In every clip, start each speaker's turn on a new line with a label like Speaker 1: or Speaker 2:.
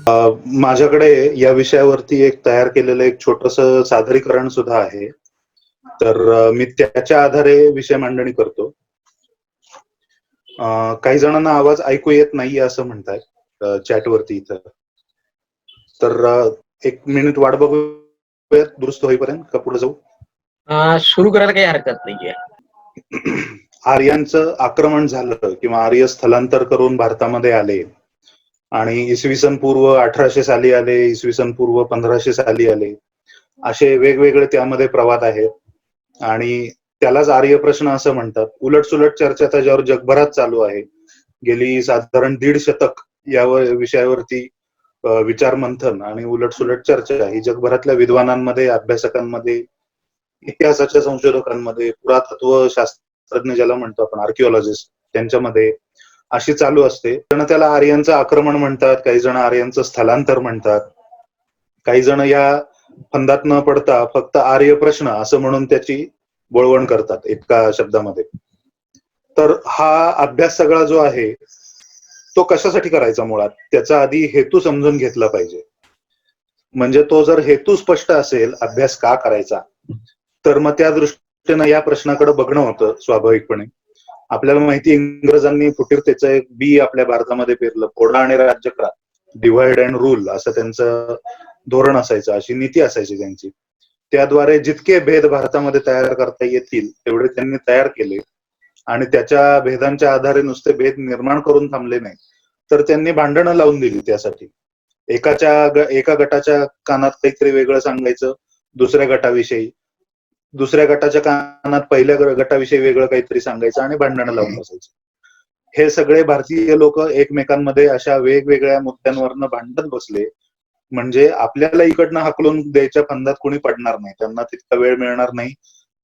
Speaker 1: माझ्याकडे या विषयावरती एक तयार केलेलं एक छोटस सादरीकरण सुद्धा आहे. तर मी त्याच्या आधारे विषय मांडणी करतो. काही जणांना आवाज ऐकू येत नाहीये असं म्हणतायत चॅटवरती इथं. तर 1 मिनिट वाट बघूयात दुरुस्त होईपर्यंत का पुढे जाऊ?
Speaker 2: सुरू करायला काही हरकत नाहीये.
Speaker 1: आर्यांचं आक्रमण झालं किंवा आर्य स्थलांतर करून भारतामध्ये आले आणि इसवी सन पूर्व 1800 साली आले, इसवी सन पूर्व 1500 साली आले. असे वेगवेगळे त्यामध्ये प्रवाद आहेत आणि त्यालाच आर्य प्रश्न असं म्हणतात. उलट-सुलट चर्चा त्याच्यावर जगभरात चालू आहे. गेली साधारण दीड शतक यावर विषयावरती विचार मंथन आणि उलट-सुलट चर्चा ही जगभरातल्या विद्वानांमध्ये, अभ्यासकांमध्ये, इतिहासाच्या संशोधकांमध्ये, पुरातत्व शास्त्रज्ञ ज्याला म्हणतो आपण आर्किओलॉजिस्ट त्यांच्यामध्ये अशी चालू असते. जण त्याला आर्यांचं आक्रमण म्हणतात, काही जण आर्यांचं स्थलांतर म्हणतात, काही जण या फंदात न पडता फक्त आर्य प्रश्न असं म्हणून त्याची बोळवण करतात एका शब्दामध्ये. तर हा अभ्यास सगळा जो आहे तो कशासाठी करायचा मुळात त्याचा आधी हेतू समजून घेतला पाहिजे. म्हणजे तो जर हेतू स्पष्ट असेल अभ्यास का करायचा तर मग त्या दृष्टीनं या प्रश्नाकडे बघणं होतं स्वाभाविकपणे. आपल्याला माहिती इंग्रजांनी फुटीरतेचं एक बी आपल्या भारतामध्ये पेरलं. फोडा आणि राज्य करा, डिव्हाइड अँड रूल असं त्यांचं धोरण असायचं, अशी नीती असायची त्यांची. त्याद्वारे जितके भेद भारतामध्ये तयार करता येतील तेवढे त्यांनी तयार केले आणि त्याच्या भेदांच्या आधारे नुसते भेद निर्माण करून थांबले नाही तर त्यांनी भांडणं लावून दिली त्यासाठी. एका गटाच्या कानात काहीतरी वेगळं सांगायचं दुसऱ्या गटाविषयी, दुसऱ्या गटाच्या कानात पहिल्या गटाविषयी वेगळं काहीतरी सांगायचं आणि भांडणं लावून बसायचं. हे सगळे भारतीय लोक एकमेकांमध्ये अशा वेगवेगळ्या मुद्द्यांवरनं भांडत बसले म्हणजे आपल्याला इकडनं हाकलून द्यायच्या फंदात कोणी पडणार नाही. त्यांना तितका वेळ मिळणार नाही,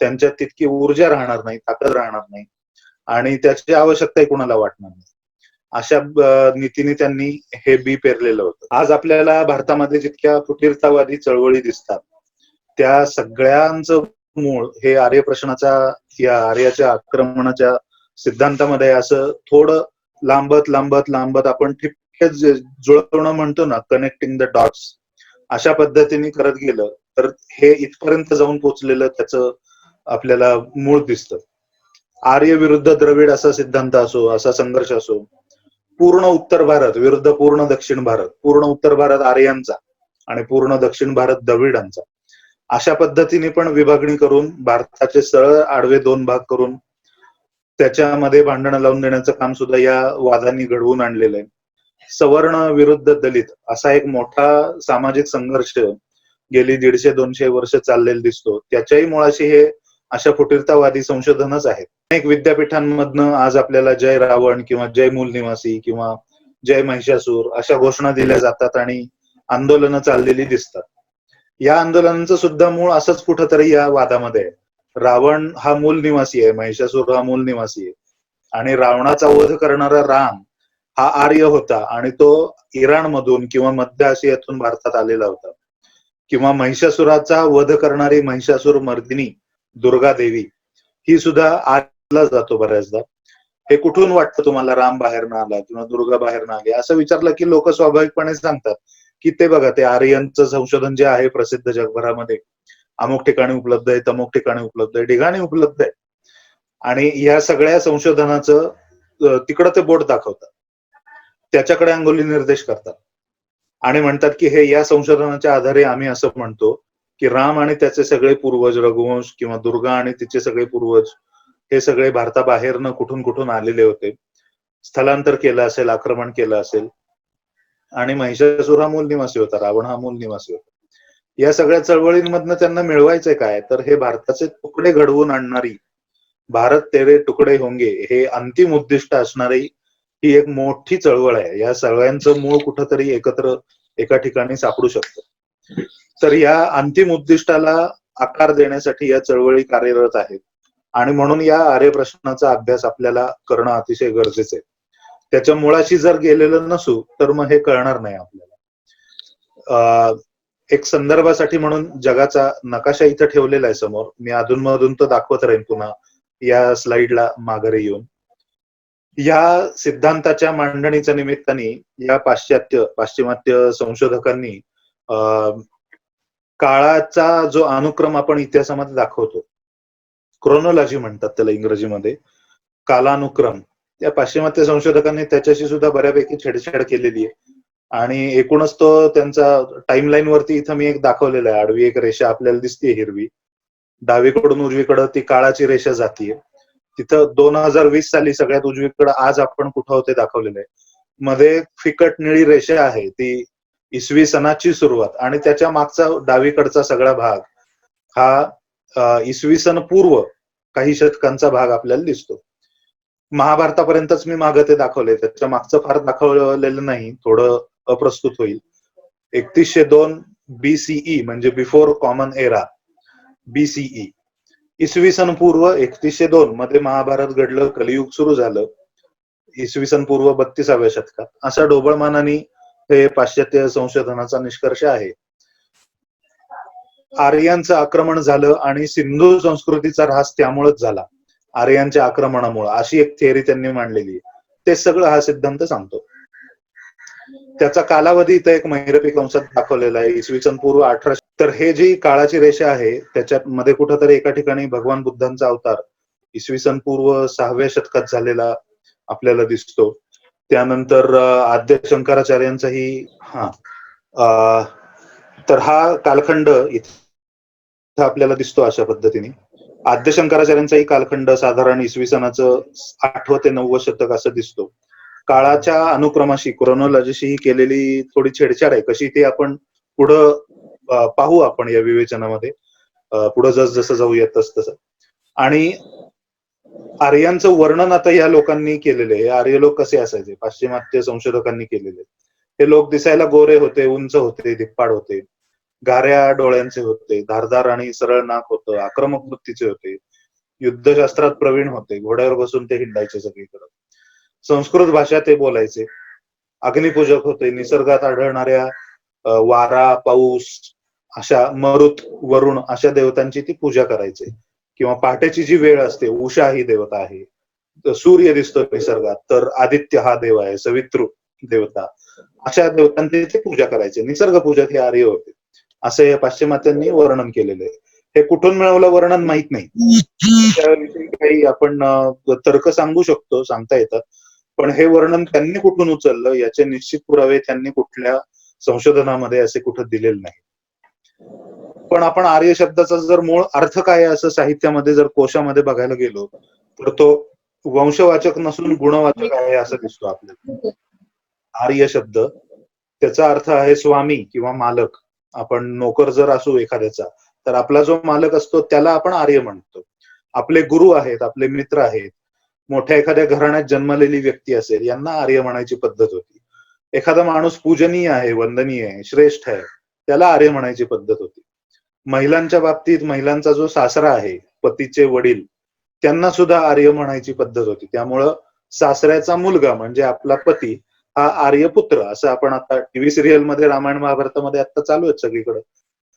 Speaker 1: त्यांच्यात तितकी ऊर्जा राहणार नाही, ताकद राहणार नाही आणि त्याची आवश्यकताही कोणाला वाटणार नाही. अशा नीतीने त्यांनी हे बी पेरलेलं होतं. आज आपल्याला भारतामध्ये जितक्या फुटीरतावादी चळवळी दिसतात त्या सगळ्यांचं मूळ हे आर्य प्रश्नाच्या या आर्याच्या आक्रमणाच्या सिद्धांतामध्ये असं थोडं लांबत लांबत लांबत आपण ठिपके जुळवणं म्हणतो ना, कनेक्टिंग द डॉट्स, अशा पद्धतीने करत गेलं तर हे इथपर्यंत जाऊन पोचलेलं त्याचं आपल्याला मूळ दिसतं. आर्य विरुद्ध द्रविड असा सिद्धांत असो, असा संघर्ष असो, पूर्ण उत्तर भारत विरुद्ध पूर्ण दक्षिण भारत, पूर्ण उत्तर भारत आर्यांचा आणि पूर्ण दक्षिण भारत द्रविडांचा, अशा पद्धतीने पण विभागणी करून भारताचे सरळ आडवे 2 भाग करून त्याच्यामध्ये भांडणं लावून देण्याचं काम सुद्धा या वादांनी घडवून आणलेलं आहे. सवर्ण विरुद्ध दलित असा एक मोठा सामाजिक संघर्ष गेली 150-200 वर्ष चाललेला दिसतो. त्याच्याही मुळाशी हे अशा फुटीरतावादी संशोधनच आहेत. अनेक विद्यापीठांमधनं आज आपल्याला जय रावण किंवा जय मूल निवासी किंवा जय महिषासूर अशा घोषणा दिल्या जातात आणि आंदोलनं चाललेली दिसतात. या आंदोलनाचं सुद्धा मूळ असंच कुठंतरी या वादामध्ये आहे. रावण हा मूल निवासी आहे, महिषासूर हा मूल निवासी आहे आणि रावणाचा वध करणारा राम हा आर्य होता आणि तो इराणमधून किंवा मध्य आशियातून भारतात आलेला होता. किंवा महिषासुराचा वध करणारी महिषासूर मर्दिनी दुर्गा देवी ही सुद्धा आर्यला जातो बऱ्याचदा. हे कुठून वाटतं तुम्हाला राम बाहेरनं आला किंवा दुर्गा बाहेरनं आली असं विचारलं की लोक स्वाभाविकपणे सांगतात की ते बघा ते आर्यांचं संशोधन जे आहे प्रसिद्ध जगभरामध्ये अमुक ठिकाणी उपलब्ध आहे, तमुक ठिकाणी उपलब्ध आहे, ठिकाणी उपलब्ध आहे आणि या सगळ्या संशोधनाचं तिकडं ते बोट दाखवतात, त्याच्याकडे अंगुली निर्देश करतात आणि म्हणतात की हे या संशोधनाच्या आधारे आम्ही असं म्हणतो की राम आणि त्याचे सगळे पूर्वज रघुवंश किंवा दुर्गा आणि तिचे सगळे पूर्वज हे सगळे भारताबाहेरनं कुठून कुठून आलेले होते, स्थलांतर केलं असेल, आक्रमण केलं असेल आणि महिषासूर हा मूल निवासी होता, रावण हा मूल निवासी होता. या सगळ्या चळवळींमधनं त्यांना मिळवायचंय काय तर हे भारताचे तुकडे घडवून आणणारी, भारत तेरे तुकडे होंगे हे अंतिम उद्दिष्ट असणारी ही एक मोठी चळवळ आहे. या सगळ्यांचं मूळ कुठंतरी एकत्र एका ठिकाणी सापडू शकतं. तर या अंतिम उद्दिष्टाला आकार देण्यासाठी या चळवळी कार्यरत आहेत आणि म्हणून या आर्य प्रश्नाचा अभ्यास आपल्याला करणं अतिशय गरजेचं आहे. त्याच्या मुळाशी जर गेलेलं नसू तर मग हे कळणार नाही आपल्याला. एक संदर्भासाठी म्हणून जगाचा नकाशा इथं ठेवलेला आहे समोर, मी अधूनमधून तो दाखवत राहीन पुन्हा या स्लाइडला माघारी येऊन. या सिद्धांताच्या मांडणीच्या निमित्ताने या पाश्चिमात्य संशोधकांनी काळाचा जो अनुक्रम आपण इतिहासामध्ये दाखवतो, क्रोनॉलॉजी म्हणतात त्याला इंग्रजीमध्ये, कालानुक्रम, त्या पाश्चिमात्य संशोधकांनी त्याच्याशी सुद्धा बऱ्यापैकी छेडछाड केलेली आहे. आणि एकूणच तो त्यांचा टाइमलाईन वरती इथं मी एक दाखवलेला आहे. आडवी एक रेषा आपल्याला दिसते हिरवी, डावीकडून उजवीकडं ती काळाची रेषा जातीये. तिथं 2020 साली सगळ्यात उजवीकडं आज आपण कुठं होते दाखवलेलं आहे. मध्ये फिकट निळी रेषा आहे, ती इसवी सनाची सुरुवात, आणि त्याच्या मागचा डावीकडचा सगळा भाग हा इसवी सन पूर्व काही शतकांचा भाग आपल्याला दिसतो. महाभारतापर्यंतच मी मागं ते दाखवलंय, त्याच्या मागचं फार दाखवलेलं नाही, थोडं अप्रस्तुत होईल. 3102 BCE म्हणजे बिफोर कॉमन एरा, BCE, इसवी सन पूर्व 3102 मध्ये महाभारत घडलं, कलियुग सुरू झालं इसवी सन पूर्व 32व्या शतकात, अशा ढोबळमानाने हे पाश्चात्य संशोधनाचा निष्कर्ष आहे. आर्यांचं आक्रमण झालं आणि सिंधू संस्कृतीचा ऱ्हास त्यामुळेच झाला, आर्यांच्या आक्रमणामुळे, अशी एक थिअरी त्यांनी मांडलेली. ते सगळं हा सिद्धांत सांगतो. त्याचा कालावधी इथं एक महिरपी कंसात दाखवलेला आहे, इसवी सन पूर्व 1800. तर हे जी काळाची रेषा आहे त्याच्यात मध्ये कुठंतरी एका ठिकाणी भगवान बुद्धांचा अवतार इसवी सन पूर्व 6व्या शतकात झालेला आपल्याला दिसतो. त्यानंतर आद्य शंकराचार्यांचाही तर हा कालखंड इथं आपल्याला दिसतो अशा पद्धतीने. आद्य शंकराचार्यांचाही कालखंड साधारण इसवी सनाचं 8वं ते 9वं शतक असं दिसतो. काळाच्या अनुक्रमाशी, क्रोनॉलॉजीशी केलेली थोडी छेडछाड आहे, कशी ते आपण पुढं पाहू आपण या विवेचनामध्ये, पुढं जसं जाऊयात तसं. आणि आर्यांचं वर्णन आता या लोकांनी केलेलं आहे. आर्य लोक कसे असायचे, पाश्चिमात्य संशोधकांनी केलेले. हे लोक दिसायला गोरे होते, उंच होते, धिप्पाड होते, गाऱ्या डोळ्यांचे होते, धारदार आणि सरळ नाक होतं, आक्रमक वृत्तीचे होते, युद्धशास्त्रात प्रवीण होते, घोड्यावर बसून ते हिंडायचे सगळीकडे, संस्कृत भाषा ते बोलायचे, अग्निपूजक होते, निसर्गात आढळणाऱ्या वारा, पाऊस, अशा मरुत, वरुण अशा देवतांची ती पूजा करायचे. किंवा पहाटेची जी वेळ असते, उषा ही देवता आहे, सूर्य दिसतो निसर्गात तर आदित्य हा देव आहे, सवितृ देवता, अशा देवतांची ते पूजा करायचे. निसर्ग पूजक हे आर्य होते, असं या पाश्चिमात्यांनी वर्णन केलेलं आहे. हे कुठून मिळवलं वर्णन माहित नाही, त्याविषयी काही आपण तर्क सांगू शकतो, सांगता येतात, पण हे वर्णन त्यांनी कुठून उचललं याचे निश्चित पुरावे त्यांनी कुठल्या संशोधनामध्ये असे कुठं दिलेले नाही. पण आपण आर्य शब्दाचा जर मूळ अर्थ काय आहे असं साहित्यामध्ये जर कोशामध्ये बघायला गेलो तर तो वंशवाचक नसून गुणवाचक आहे असं दिसतो आपल्याला. आर्य शब्द त्याचा अर्थ आहे स्वामी किंवा मालक. आपण नोकर जर असू एखाद्याचा तर आपला जो मालक असतो त्याला आपण आर्य म्हणतो. आपले गुरु आहेत, आपले मित्र आहेत, मोठ्या एखाद्या घराण्यात जन्मलेली व्यक्ती असेल, यांना आर्य म्हणायची पद्धत होती. एखादा माणूस पूजनीय आहे, वंदनीय आहे, श्रेष्ठ आहे, त्याला आर्य म्हणायची पद्धत होती. महिलांच्या बाबतीत महिलांचा जो सासरा आहे, पतीचे वडील, त्यांना सुद्धा आर्य म्हणायची पद्धत होती. त्यामुळं सासऱ्याचा मुलगा म्हणजे आपला पती हा आर्यपुत्र, असं आपण आता टीव्ही सिरियल मध्ये, रामायण महाभारतामध्ये आता चालू आहेत सगळीकडे,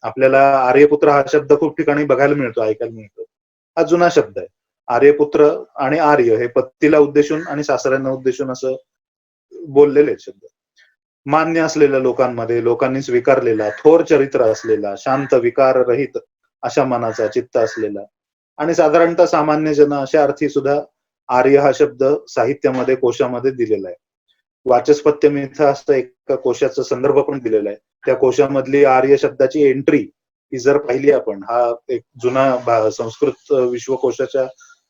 Speaker 1: आपल्याला आर्यपुत्र हा शब्द खूप ठिकाणी बघायला मिळतो, ऐकायला मिळतो. हा जुना शब्द आहे. आर्यपुत्र आणि आर्य हे पतीला उद्देशून आणि सासऱ्यांना उद्देशून असं बोललेले शब्द. मान्य असलेल्या लोकांमध्ये, लोकांनी स्वीकारलेला, थोर चरित्र असलेला, शांत, विकार रहित अशा मनाचा, चित्त असलेला, आणि साधारणतः सामान्य जन अशा अर्थी सुद्धा आर्य हा शब्द साहित्यामध्ये, कोशामध्ये दिलेला आहे. वाचस्पत्यम इथं असं एका कोशाचा संदर्भ पण दिलेला आहे. त्या कोशामधली आर्य शब्दाची एंट्री ही जर पाहिली आपण, हा एक जुना संस्कृत विश्वकोशाच्या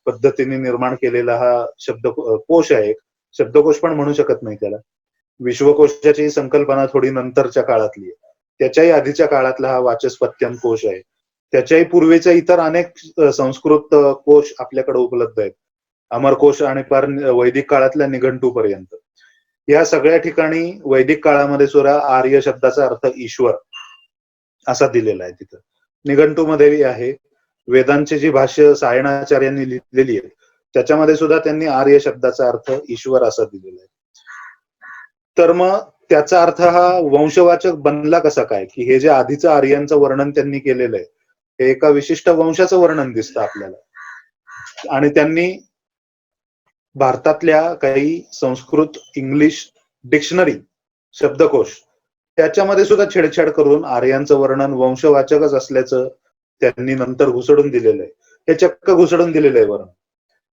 Speaker 1: पद्धतीने निर्माण केलेला हा शब्द कोश आहे. शब्दकोश पण म्हणू शकत नाही त्याला. विश्वकोशाची संकल्पना थोडी नंतरच्या काळातली आहे. त्याच्याही आधीच्या काळातला हा वाचस्पत्यम कोश आहे. त्याच्याही पूर्वीच्या इतर अनेक संस्कृत कोश आपल्याकडे उपलब्ध आहेत, अमरकोश आणि पार वैदिक काळातल्या निघंटू पर्यंत. या सगळ्या ठिकाणी वैदिक काळामध्ये सुद्धा आर्य शब्दाचा अर्थ ईश्वर असा दिलेला आहे. तिथं निघंटूमध्येही आहे. वेदांची जी भाष्य सायणाचार्यांनी लिहिलेली आहे त्याच्यामध्ये सुद्धा त्यांनी आर्य शब्दाचा अर्थ ईश्वर असा दिलेला आहे. तर मग त्याचा अर्थ हा वंशवाचक बनला कसा काय, की हे जे आधीचं आर्यांचं वर्णन त्यांनी केलेलं आहे हे एका विशिष्ट वंशाचं वर्णन दिसतं आपल्याला, आणि त्यांनी भारतातल्या काही संस्कृत इंग्लिश डिक्शनरी शब्दकोश त्याच्यामध्ये सुद्धा छेडछाड करून आर्यांचं वर्णन वंशवाचकच असल्याचं त्यांनी नंतर घुसडून दिलेलं आहे. हे चक्क घुसडून दिलेलं आहे वर्णन.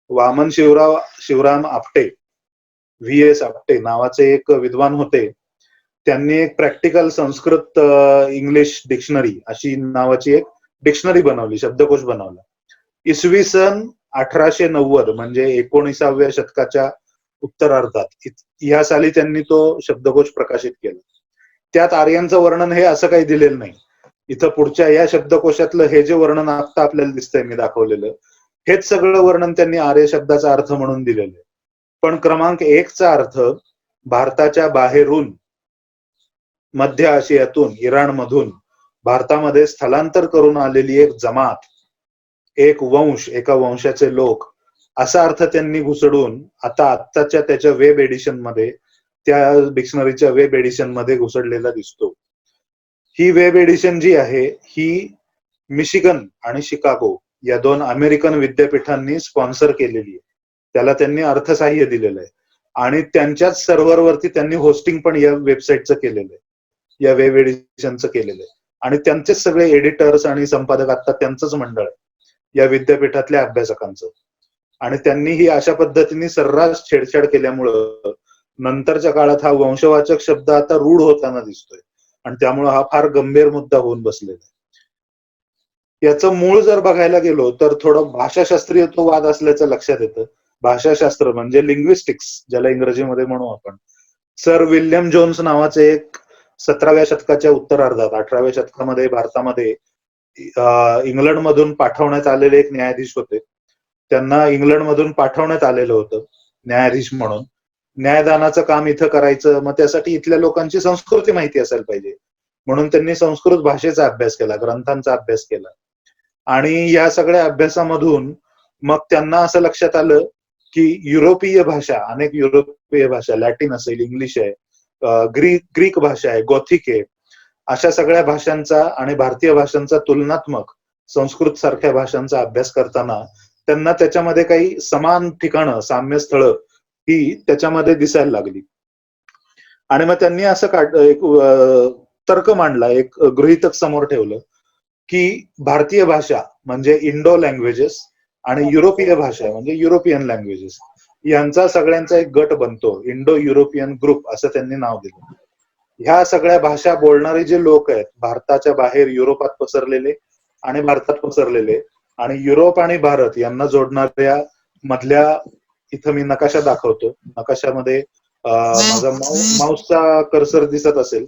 Speaker 1: वामन शिवराम आपटे, व्ही एस आपटे नावाचे एक विद्वान होते. त्यांनी एक प्रॅक्टिकल संस्कृत इंग्लिश डिक्शनरी अशी नावाची एक डिक्शनरी बनवली, शब्दकोश बनवला. इसवी सन 1890 म्हणजे 19व्या शतकाच्या उत्तरार्धात या साली त्यांनी तो शब्दकोश प्रकाशित केला. त्यात आर्यांचं वर्णन हे असं काही दिलेलं नाही. इथं पुढच्या या शब्दकोशातलं हे जे वर्णन आता आपल्याला दिसतंय मी दाखवलेलं, हेच सगळं वर्णन त्यांनी आर्य शब्दाचा अर्थ म्हणून दिलेलं आहे. पण क्रमांक 1 चा अर्थ भारताच्या बाहेरून, मध्य आशियातून, इराणमधून भारतामध्ये स्थलांतर करून आलेली एक जमात, एक वंश, एका वंशाचे लोक असा अर्थ त्यांनी घुसडून आत्ताच्या त्याच्या वेब एडिशन मध्ये, त्या डिक्शनरीच्या वेब एडिशन मध्ये घुसडलेला दिसतो. ही वेब एडिशन जी आहे ही मिशिगन आणि शिकागो या 2 अमेरिकन विद्यापीठांनी स्पॉन्सर केलेली आहे. त्याला त्यांनी अर्थसहाय्य दिलेलं आहे आणि त्यांच्याच सर्व्हरवरती त्यांनी होस्टिंग पण या वेबसाईटचं केलेलं आहे, या वेब एडिशनचं केलेलं आहे. आणि त्यांचेच सगळे एडिटर्स आणि संपादक आता त्यांचंच मंडळ आहे या विद्यापीठातल्या अभ्यासकांचं. आणि त्यांनी ही अशा पद्धतीने सर्रास छेडछाड केल्यामुळं नंतरच्या काळात हा वंशवाचक शब्द आता रूढ होताना दिसतोय आणि त्यामुळे हा फार गंभीर मुद्दा होऊन बसलेला आहे. याचं मूळ जर बघायला गेलो तर थोडं भाषाशास्त्रीय तो वाद असल्याचं लक्षात येतं. भाषाशास्त्र म्हणजे लिंग्विस्टिक्स ज्याला इंग्रजीमध्ये म्हणू आपण. सर विल्यम जोन्स नावाचे एक 17व्या शतकाच्या उत्तरार्धात 18व्या शतकामध्ये भारतामध्ये इंग्लंडमधून पाठवण्यात आलेले एक न्यायाधीश होते. त्यांना इंग्लंडमधून पाठवण्यात आलेलं होतं न्यायाधीश म्हणून. न्यायदानाचं काम इथं करायचं, मग त्यासाठी इथल्या लोकांची संस्कृती माहिती असायला पाहिजे म्हणून त्यांनी संस्कृत भाषेचा अभ्यास केला, ग्रंथांचा अभ्यास केला. आणि या सगळ्या अभ्यासामधून मग त्यांना असं लक्षात आलं की युरोपीय भाषा, अनेक युरोपीय भाषा, लॅटिन असेल, इंग्लिश आहे, ग्रीक भाषा आहे, गॉथिक आहे, अशा सगळ्या भाषांचा आणि भारतीय भाषांचा तुलनात्मक संस्कृत सारख्या भाषांचा अभ्यास करताना त्यांना त्याच्यामध्ये काही समान ठिकाणं, साम्य स्थळं ही त्याच्यामध्ये दिसायला लागली. आणि मग त्यांनी असं एक तर्क मांडला, एक गृहीतक समोर ठेवलं की भारतीय भाषा म्हणजे इंडो लँग्वेजेस आणि युरोपीय भाषा म्हणजे युरोपियन लँग्वेजेस यांचा सगळ्यांचा एक गट बनतो, इंडो युरोपियन ग्रुप असं त्यांनी नाव दिलं. ह्या सगळ्या भाषा बोलणारे जे लोक आहेत भारताच्या बाहेर युरोपात पसरलेले आणि भारतात पसरलेले, आणि युरोप आणि भारत यांना जोडणाऱ्या मधल्या, इथं मी नकाशा दाखवतो, नकाशामध्ये माझा माऊसचा कर्सर दिसत असेल,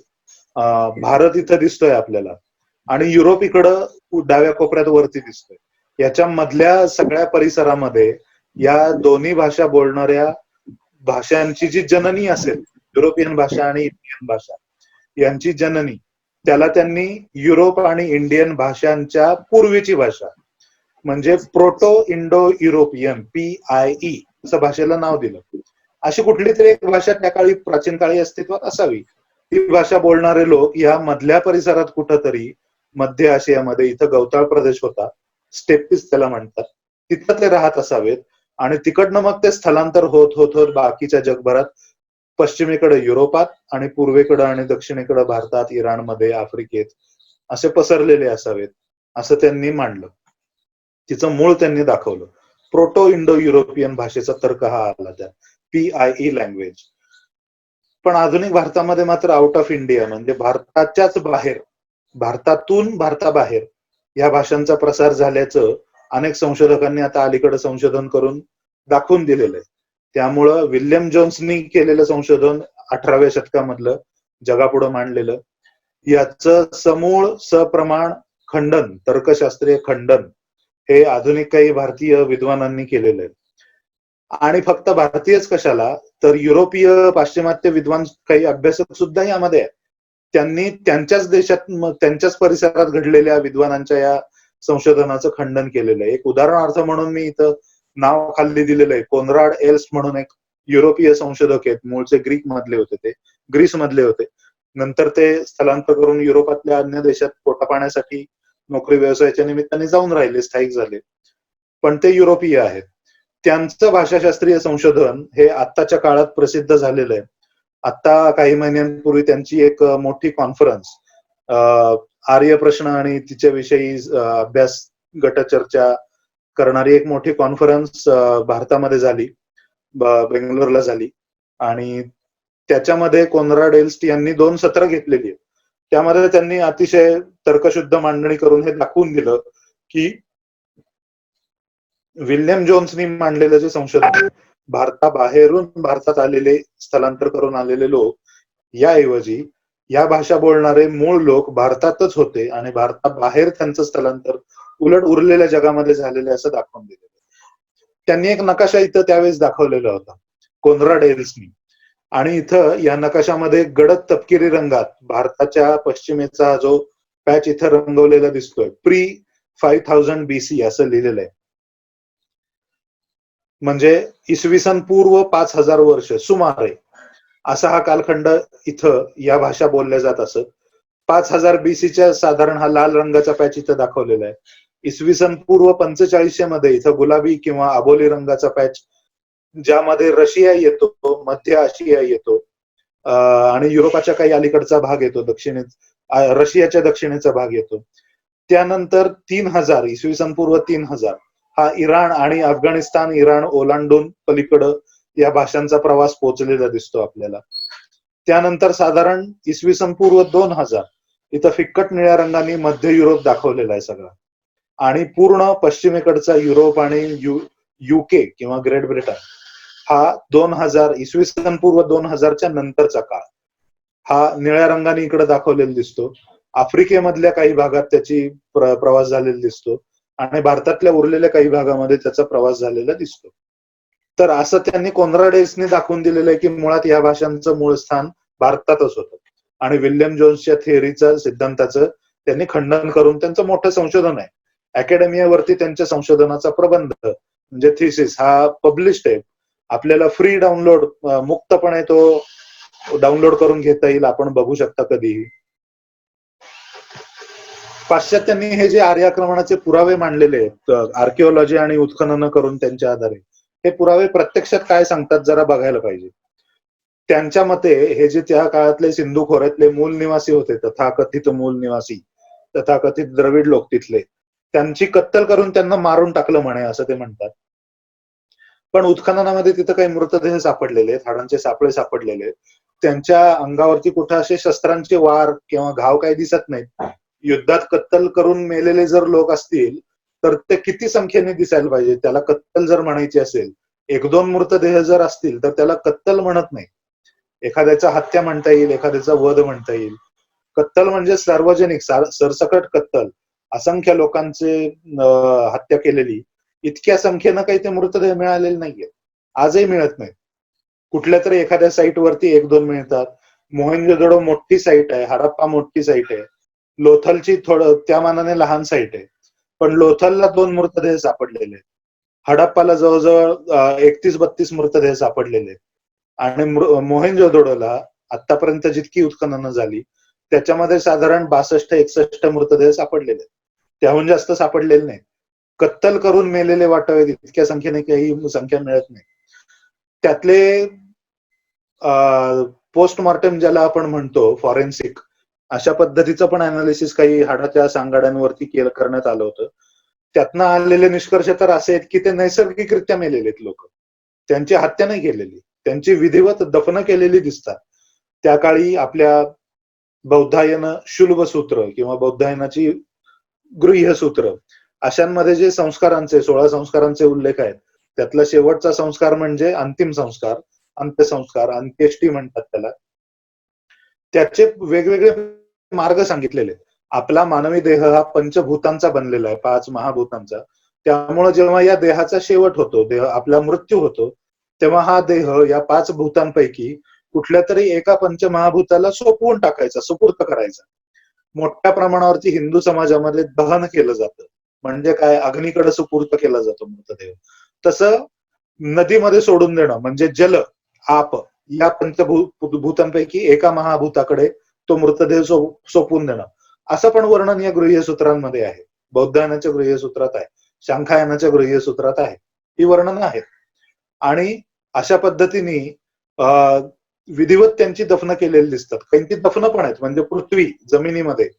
Speaker 1: भारत इथं दिसतोय आपल्याला आणि युरोप इकडं डाव्या कोपऱ्यात वरती दिसतोय. याच्या मधल्या सगळ्या परिसरामध्ये या दोन्ही भाषा बोलणाऱ्या भाषांची जी जननी असेल, युरोपियन भाषा आणि इंडियन भाषा यांची जननी, त्याला त्यांनी युरोप आणि इंडियन भाषांच्या पूर्वीची भाषा म्हणजे प्रोटो इंडो युरोपियन PIE असं भाषेला नाव दिलं. अशी कुठली तरी एक भाषा त्या काळी, प्राचीन काळी अस्तित्वात असावी. ती भाषा बोलणारे लोक या मधल्या परिसरात कुठंतरी मध्य आशियामध्ये, इथं गवताळ प्रदेश होता, स्टेप्पीज त्याला म्हणतात, तिथं ते राहत असावेत. आणि तिकडनं मग ते स्थलांतर होत होत होत बाकीच्या जगभरात, पश्चिमेकडे युरोपात आणि पूर्वेकडे आणि दक्षिणेकडे भारतात, इराणमध्ये, आफ्रिकेत असे पसरलेले असावेत असं त्यांनी मांडलं. तिचं मूळ त्यांनी दाखवलं. प्रोटो इंडो युरोपियन भाषेचा तर्क हा आला त्या PIE लँग्वेज. पण आधुनिक भारतामध्ये मात्र आउट ऑफ इंडिया म्हणजे भारताच्याच बाहेर, भारतातून भारताबाहेर या भाषांचा प्रसार झाल्याचं अनेक संशोधकांनी आता अलीकडे संशोधन करून दाखवून दिलेलं आहे. त्यामुळं विल्यम जोन्सनी केलेलं संशोधन 18व्या शतकामधलं जगापुढे मांडलेलं, याचं समूळ सप्रमाण खंडन, तर्कशास्त्रीय खंडन हे आधुनिक काही भारतीय विद्वानांनी केलेलं आहे. आणि फक्त भारतीयच कशाला, तर युरोपीय पाश्चिमात्य विद्वान काही अभ्यासक सुद्धा यामध्ये आहेत. त्यांनी त्यांच्याच देशात, त्यांच्याच परिसरात घडलेल्या विद्वानांच्या या संशोधनाचं खंडन केलेलं आहे. एक उदाहरणार्थ म्हणून मी इथं नाव खाली दिलेलं आहे, कोनराड एल्स्ट म्हणून एक युरोपीय संशोधक आहेत, मूळचे ग्रीक मधले होते, ते ग्रीस मधले होते, नंतर ते स्थलांतर करून युरोपातल्या अन्य देशात पोटापाण्यासाठी नोकरी व्यवसायाच्या निमित्ताने जाऊन राहिले, स्थायिक झाले, पण ते युरोपीय आहेत. त्यांचं भाषाशास्त्रीय संशोधन हे आत्ताच्या काळात प्रसिद्ध झालेलं आहे. आता काही महिन्यांपूर्वी त्यांची एक मोठी कॉन्फरन्स, आर्य प्रश्न आणि तिच्याविषयी अभ्यास गटचर्चा करणारी एक मोठी कॉन्फरन्स भारतामध्ये झाली, बेंगलोरला झाली. आणि त्याच्यामध्ये कोनराड एल्स्ट यांनी 2 सत्र घेतलेली आहेत. त्यामध्ये त्यांनी अतिशय तर्कशुद्ध मांडणी करून हे दाखवून दिलं की विल्यम जोन्सनी मांडलेलं जे संशोधन, भारताबाहेरून भारतात आलेले, स्थलांतर करून आलेले लोक याऐवजी या भाषा बोलणारे मूळ लोक भारतातच होते आणि भारताबाहेर त्यांचं स्थलांतर उलट उरलेल्या जगामध्ये झालेले असं दाखवून दिलेलं. त्यांनी एक नकाशा इथं त्यावेळेस दाखवलेला होता, कोनराड एल्सनी. आणि इथं या नकाशामध्ये गडद तपकिरी रंगात भारताच्या पश्चिमेचा जो पॅच इथं रंगवलेला दिसतोय, प्री 5000 BC असं लिहिलेलं आहे. म्हणजे इसवी सन पूर्व 5000 वर्ष सुमारे असा हा कालखंड इथं या भाषा बोलल्या जात असत. 5000 BCच्या साधारण हा लाल रंगाचा पॅच इथं दाखवलेला आहे. इसवी सन पूर्व 4500 मध्ये इथं गुलाबी किंवा अबोली रंगाचा पॅच, ज्यामध्ये रशिया येतो, मध्य आशिया येतो आणि युरोपाच्या काही अलीकडचा भाग येतो, रशियाच्या दक्षिणेचा भाग येतो. त्यानंतर 3000 इसवी सन पूर्व 3000 हा इराण आणि अफगाणिस्तान, इराण ओलांडून पलीकडं या भाषांचा प्रवास पोहोचलेला दिसतो आपल्याला. त्यानंतर साधारण इसवी सन पूर्व 2000 इथं फिक्कट निळ्या रंगाने मध्य युरोप दाखवलेला आहे सगळा. आणि पूर्ण पश्चिमेकडचा युरोप आणि युके किंवा ग्रेट ब्रिटन हा 2000 इसवी सन पूर्व 2000च्या नंतरचा काळ हा निळ्या रंगाने इकडे दाखवलेला दिसतो. आफ्रिकेमधल्या काही भागात त्याची प्रवास झालेला दिसतो आणि भारतातल्या उरलेल्या काही भागामध्ये त्याचा प्रवास झालेला दिसतो. तर असं त्यांनी कोनराड एल्सनी दाखवून दिलेलं आहे की मुळात या भाषांचं मूळ स्थान भारतातच होतं. आणि विल्यम जोन्सच्या थिअरीचं, सिद्धांताचं त्यांनी खंडन करून त्यांचं मोठं संशोधन आहे. अकॅडमियावरती त्यांच्या संशोधनाचा प्रबंध म्हणजे थिसिस हा पब्लिश्ड आहे. आपल्याला फ्री डाउनलोड, मुक्तपणे तो डाउनलोड करून घेता येईल, आपण बघू शकता कधीही. पाश्चात्यांनी हे जे आर्याक्रमणाचे पुरावे मांडलेले आहेत, आर्किओलॉजी आणि उत्खनन करून त्यांच्या आधारे, हे पुरावे प्रत्यक्षात काय सांगतात जरा बघायला पाहिजे. त्यांच्या मते हे जे त्या काळातले सिंधू खोऱ्यातले मूल निवासी होते, तथाकथित मूल निवासी, तथाकथित द्रविड लोक तिथले, त्यांची कत्तल करून त्यांना मारून टाकलं म्हणे, असं ते म्हणतात. पण उत्खननामध्ये तिथं काही मृतदेह सापडलेले, हाडांचे सापळे सापडलेले, त्यांच्या अंगावरती कुठे असे शस्त्रांचे वार किंवा घाव काही दिसत नाहीत. युद्धात कत्तल करून मेलेले जर लोक असतील तर ते किती संख्येने दिसायला पाहिजे, त्याला कत्तल जर म्हणायची असेल. 1-2 मृतदेह जर असतील तर त्याला कत्तल म्हणत नाही. एखाद्याचा हत्या म्हणता येईल, एखाद्याचा वध म्हणता येईल. कत्तल म्हणजे सार्वजनिक, सरसकट कत्तल, असंख्य लोकांचे हत्या केलेली. इतक्या संख्येनं काही ते मृतदेह मिळालेले नाहीये, आजही मिळत नाही. कुठल्या तरी एखाद्या साईट वरती 1-2 मिळतात. मोहेंजोदडो मोठी साईट आहे, हडप्पा मोठी साईट आहे, लोथलची थोडं त्या मानाने लहान साईट आहे, पण लोथलला 2 मृतदेह सापडलेले, हडप्पाला जवळजवळ 31-32 मृतदेह सापडलेले. आणि मोहेंजोदडोला आतापर्यंत जितकी उत्खननं झाली त्याच्यामध्ये साधारण 62-61 मृतदेह सापडलेले, त्याहून जास्त सापडलेले नाही. कत्तल करून मेलेले वाटावे इतक्या संख्येने काही संख्या मिळत नाही. त्यातले पोस्टमॉर्टम ज्याला आपण म्हणतो, फॉरेन्सिक, अशा पद्धतीचं पण अनालिसिस काही हाडाच्या सांगाड्यांवरती करण्यात आलं होतं. त्यातनं आलेले निष्कर्ष तर असे आहेत की ते नैसर्गिकरित्या मेलेले आहेत लोक, त्यांची हत्या नाही केलेली, त्यांची विधिवत दफन केलेली दिसतात. त्या काळी आपल्या बौद्धायन शुल्ब सूत्र किंवा बौद्धायनाची गृह्य सूत्र अशांमध्ये जे संस्कारांचे 16 संस्कारांचे उल्लेख आहेत, त्यातला शेवटचा संस्कार म्हणजे अंतिम संस्कार, अंत्यसंस्कार, अंत्येष्टी म्हणतात त्याला. त्याचे वेगवेगळे मार्ग सांगितलेले. आपला मानवी देह हा पंचभूतांचा बनलेला आहे, 5 महाभूतांचा. त्यामुळे जेव्हा या देहाचा शेवट होतो, देह आपला मृत्यू होतो, तेव्हा हा देह या 5 भूतांपैकी कुठल्या तरी एका पंचमहाभूताला सोपवून टाकायचा, सुपूर्त करायचा. मोठ्या प्रमाणावरती हिंदू समाजामध्ये दहन केलं जातं, म्हणजे काय, अग्नीकडे सुपूर्त केला जातो मृतदेह. तसं नदीमध्ये सोडून देणं म्हणजे जल, आप या पंचभूतांपैकी एका महाभूताकडे तो मृतदेह सोपवून देणं, असं पण वर्णन या गृह्य सूत्रांमध्ये आहे. बौद्धायनाच्या गृह्य सूत्रात आहे, शांखायनाच्या गृह्य सूत्रात आहे, ही वर्णनं आहेत. आणि अशा पद्धतीने विधिवत त्यांची दफन केलेली दिसतात. काहींची दफन पण आहेत, म्हणजे पृथ्वी जमिनीमध्ये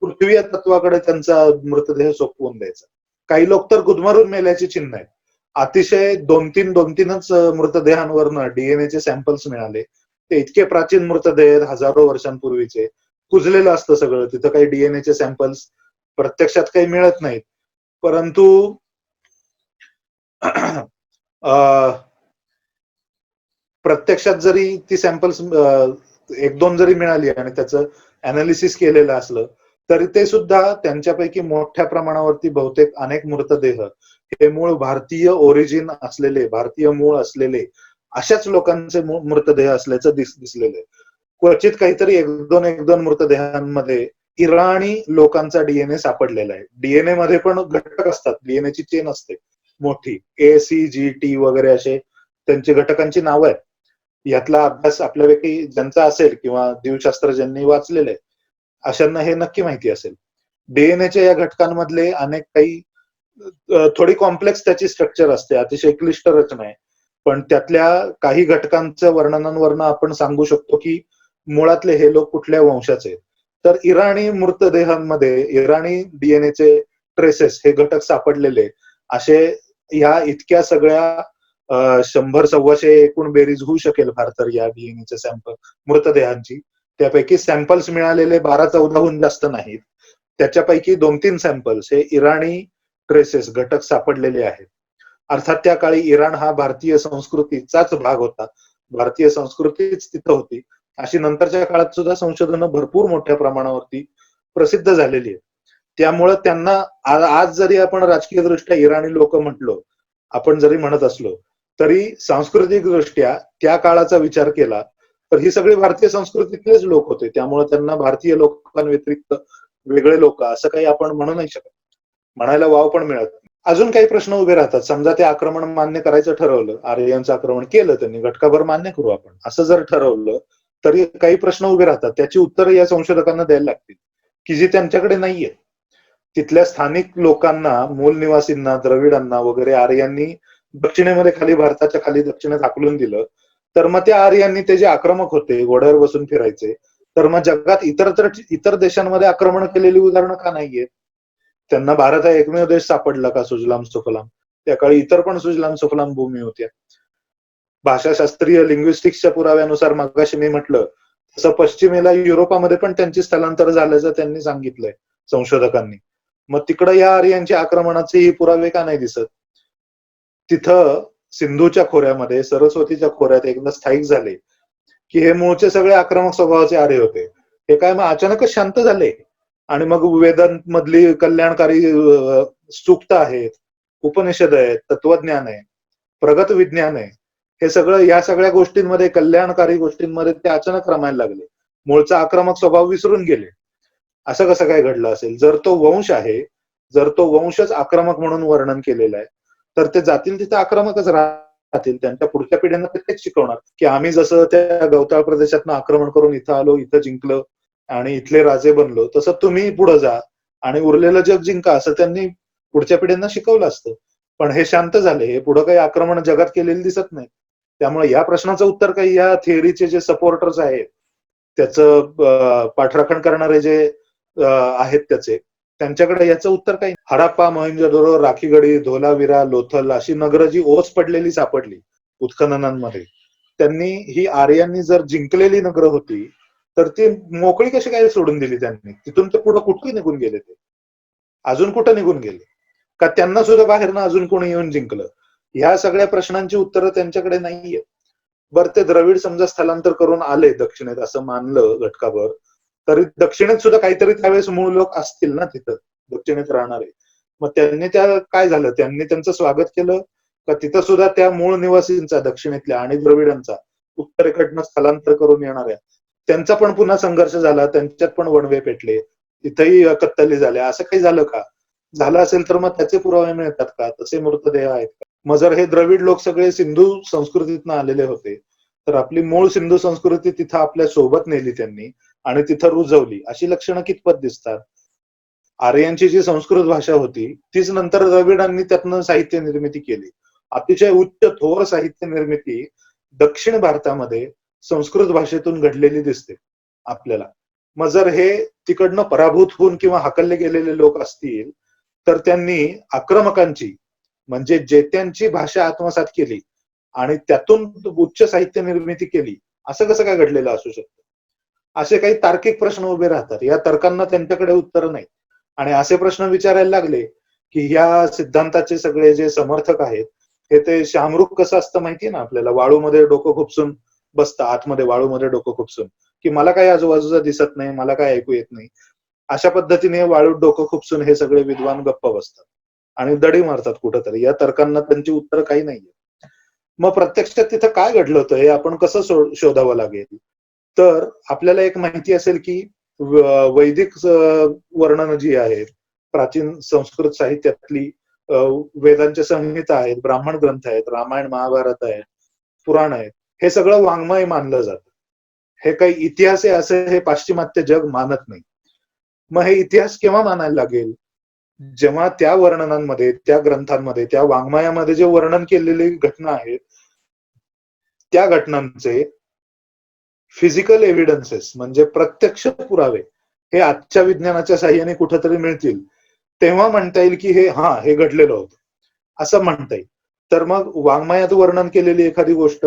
Speaker 1: पृथ्वी या तत्वाकडे त्यांचा मृतदेह सोपवून द्यायचा. काही लोक तर गुदमरून मेल्याची चिन्ह आहेत. अतिशय दोन तीनच मृतदेहांवरनं डीएनएचे सॅम्पल्स मिळाले. ते इतके प्राचीन मृतदेह आहेत, हजारो वर्षांपूर्वीचे. कुजलेलं असतं सगळं, तिथं काही डीएनएचे सॅम्पल्स प्रत्यक्षात काही मिळत नाहीत. परंतु प्रत्यक्षात जरी ती सॅम्पल्स एक दोन जरी मिळाली आणि त्याचं अनालिसिस केलेलं असलं, तरी ते सुद्धा त्यांच्यापैकी मोठ्या प्रमाणावरती बहुतेक अनेक मृतदेह हे मूळ भारतीय ओरिजिन असलेले, भारतीय मूळ असलेले अशाच लोकांचे मृतदेह असल्याचं दिसलेलं आहे. क्वचित काहीतरी एक दोन मृतदेहांमध्ये इराणी लोकांचा डीएनए सापडलेला आहे. डीएनए मध्ये पण घटक असतात, डीएनएची चेन असते मोठी, A, C, G, T वगैरे असे त्यांची घटकांची नावं आहेत. यातला अभ्यास आपल्यापैकी ज्यांचा असेल किंवा जीवशास्त्र ज्यांनी वाचलेलं आहे अशांना हे नक्की माहिती असेल. डीएनएच्या या घटकांमधले अनेक काही थोडी कॉम्प्लेक्स त्याची स्ट्रक्चर असते, अतिशय क्लिष्ट रचना आहे. पण त्यातल्या काही घटकांचं वर्णनांवरनं आपण सांगू शकतो की मुळातले हे लोक कुठल्या वंशाचे आहेत. तर इराणी मृतदेहांमध्ये इराणी डीएनएचे ट्रेसेस हे घटक सापडलेले असे ह्या इतक्या सगळ्या 100-125 एकूण बेरीज होऊ शकेल फार तर या डीएनएच्या सॅम्पल मृतदेहांची. त्यापैकी सॅम्पल्स मिळालेले 12-14हून जास्त नाहीत. त्याच्यापैकी 2-3 सॅम्पल्स हे इराणी ट्रेसेस घटक सापडलेले आहेत. अर्थात त्या काळी इराण हा भारतीय संस्कृतीचाच भाग होता, भारतीय संस्कृतीच तिथं होती, अशी नंतरच्या काळात सुद्धा संशोधनं भरपूर मोठ्या प्रमाणावरती प्रसिद्ध झालेली आहेत. त्यामुळं त्यांना आज जरी आपण राजकीय दृष्ट्या इराणी लोक म्हटलो, आपण जरी म्हणत असलो, तरी सांस्कृतिक दृष्ट्या त्या काळाचा विचार केला तर ही सगळी भारतीय संस्कृतीतलेच लोक होते. त्यामुळे त्यांना भारतीय लोकांव्यतिरिक्त वेगळे लोक असं काही आपण म्हणू नाही शकत, म्हणायला वाव पण मिळत नाही. अजून काही प्रश्न उभे राहतात. समजा ते आक्रमण मान्य करायचं ठरवलं, आर्यांचं आक्रमण केलं त्यांनी, घटकाभर मान्य करू आपण असं जर ठरवलं, तरी काही प्रश्न उभे राहतात. त्याची उत्तरं या संशोधकांना द्यायला लागतील की जी त्यांच्याकडे नाहीये. तिथल्या स्थानिक लोकांना, मूल निवासींना, द्रविडांना वगैरे आर्यांनी दक्षिणेमध्ये खाली, भारताच्या खाली दक्षिणेत हाकलून दिलं, तर मग त्या आर्यांनी ते जे आक्रमक होते, घोड्यावर बसून फिरायचे, तर मग जगात इतर देशांमध्ये आक्रमण केलेली उदाहरणं का नाहीयेत? त्यांना भारत हा एकमेव देश सापडला का सुजलाम सुफलाम? त्या काळी इतर पण सुजलाम सुफलाम भूमी होत्या. भाषाशास्त्रीय लिंग्विस्टिक्सच्या पुराव्यानुसार मगाशी मी म्हटलं तसं पश्चिमेला युरोपामध्ये पण त्यांची स्थलांतर झाल्याचं त्यांनी सांगितलंय संशोधकांनी. मग तिकडं या आर्यांची आक्रमणाचे पुरावे का नाही दिसत? तिथं सिंधूच्या खोऱ्यामध्ये, सरस्वतीच्या खोऱ्यात एकदा स्थायिक झाले की हे मूळचे सगळे आक्रमक स्वभावाचे आर्य होते. हे काय मग अचानकच शांत झाले आणि मग वेदांमधली कल्याणकारी सूक्त आहेत, उपनिषद आहेत, तत्वज्ञान आहे, प्रगत विज्ञान आहे, हे सगळं, या सगळ्या गोष्टींमध्ये, कल्याणकारी गोष्टींमध्ये ते अचानक रमायला लागले, मूळचा आक्रमक स्वभाव विसरून गेले. असं कसं काय घडलं असेल? जर तो वंश आहे, जर तो वंशच आक्रमक म्हणून वर्णन केलेला आहे, तर ते जातील तिथे आक्रमकच राहतील. त्यांच्या पुढच्या पिढ्यांना ते तेच शिकवणार की आम्ही जसं त्या गवताळ प्रदेशातनं आक्रमण करून इथं आलो, इथं जिंकलं आणि इथले राजे बनलो, तसं तुम्ही पुढे जा आणि उरलेलं जग जिंका, असं त्यांनी पुढच्या पिढ्यांना शिकवलं असतं. पण हे शांत झाले, हे पुढे काही आक्रमण जगात केलेली दिसत नाही. त्यामुळे या प्रश्नाचं उत्तर काही या थिअरीचे जे सपोर्टर्स आहेत, त्याचं पाठराखण करणारे जे आहेत त्याचे, त्यांच्याकडे याचं उत्तर काही. हराप्पा, मोहेंजोदडो, राखीगढी, धोलावीरा, लोथल अशी नगरं जी ओस पडलेली सापडली उत्खननांमध्ये, त्यांनी ही आर्यांनी जर जिंकलेली नगरं होती, तर ती मोकळी कशी काय सोडून दिली त्यांनी? तिथून ते पुढे कुठे निघून गेले? ते अजून कुठं निघून गेले? का त्यांना सुद्धा बाहेरनं अजून कोणी येऊन जिंकलं? ह्या सगळ्या प्रश्नांची उत्तरं त्यांच्याकडे नाहीये. बरं, ते द्रविड समजा स्थलांतर करून आले दक्षिणेत असं मानलं घटकाभर, तरी दक्षिणेत सुद्धा काहीतरी त्यावेळेस मूळ लोक असतील ना तिथं दक्षिणेत राहणारे. मग त्यांनी त्या काय झालं, त्यांनी त्यांचं स्वागत केलं का तिथं सुद्धा त्या मूळ निवासींचा, दक्षिणेतल्या आणि द्रविडांचा, उत्तरेकडनं स्थलांतर करून येणाऱ्या, त्यांचा पण पुन्हा संघर्ष झाला, त्यांच्यात पण वणवे पेटले, तिथेही कत्तली झाल्या, असं काही झालं का? झालं असेल तर मग त्याचे पुरावे मिळतात का? तसे मृतदेह आहेत का? मग जर हे द्रविड लोक सगळे सिंधू संस्कृतीतनं आलेले होते, तर आपली मूळ सिंधू संस्कृती तिथं आपल्या सोबत नेली त्यांनी आणि तिथं रुजवली, अशी लक्षणं कितपत दिसतात? आर्यांची जी संस्कृत भाषा होती तीच नंतर द्रविडांनी त्यातनं साहित्य निर्मिती केली. अतिशय उच्च थोर साहित्य निर्मिती दक्षिण भारतामध्ये संस्कृत भाषेतून घडलेली दिसते आपल्याला. मग जर हे तिकडनं पराभूत होऊन किंवा हाकलले गेलेले लोक असतील तर त्यांनी आक्रमकांची म्हणजे जेत्यांची भाषा आत्मसात केली आणि त्यातून उच्च साहित्य निर्मिती केली, असं कसं काय घडलेलं असू शकतं? असे काही तार्किक प्रश्न उभे राहतात. या तर्कांना त्यांच्याकडे उत्तर नाही. आणि असे प्रश्न विचारायला लागले की ह्या सिद्धांताचे सगळे जे समर्थक आहेत ते शामरुख कसं असतं माहितीये ना आपल्याला, वाळूमध्ये डोकं खुपसून बसतं, आतमध्ये वाळूमध्ये डोकं खुपसून, की मला काही आजूबाजूचा दिसत नाही, मला काय ऐकू येत नाही. अशा पद्धतीने वाळूत डोकं खुपसून हे सगळे विद्वान गप्प बसतात आणि दडी मारतात कुठंतरी. या तर्कांना त्यांची उत्तर काही नाहीये. मग प्रत्यक्षात तिथं काय घडलं होतं हे आपण कसं शोधावं लागेल? तर आपल्याला एक माहिती असेल की वैदिक वर्णनं जी आहेत, प्राचीन संस्कृत साहित्यातली वेदांच्या संहिता आहेत, ब्राह्मण ग्रंथ आहेत, रामायण महाभारत आहे, पुराण आहेत, हे सगळं वाङ्मय मानलं जातं. हे काही इतिहास आहे असं हे पाश्चिमात्य जग मानत नाही. मग हे इतिहास केव्हा मानायला लागेल? जेव्हा त्या वर्णनांमध्ये, त्या ग्रंथांमध्ये, त्या वाङ्मयामध्ये जे वर्णन केलेली घटना आहेत, त्या घटनांचे फिजिकल एव्हिडन्सेस म्हणजे प्रत्यक्ष पुरावे हे आजच्या विज्ञानाच्या साह्याने कुठेतरी मिळतील, तेव्हा म्हणता येईल की हे घडलेलं होतं असं म्हणता येईल. तर मग वाङ्मयात वर्णन केलेली एखादी गोष्ट,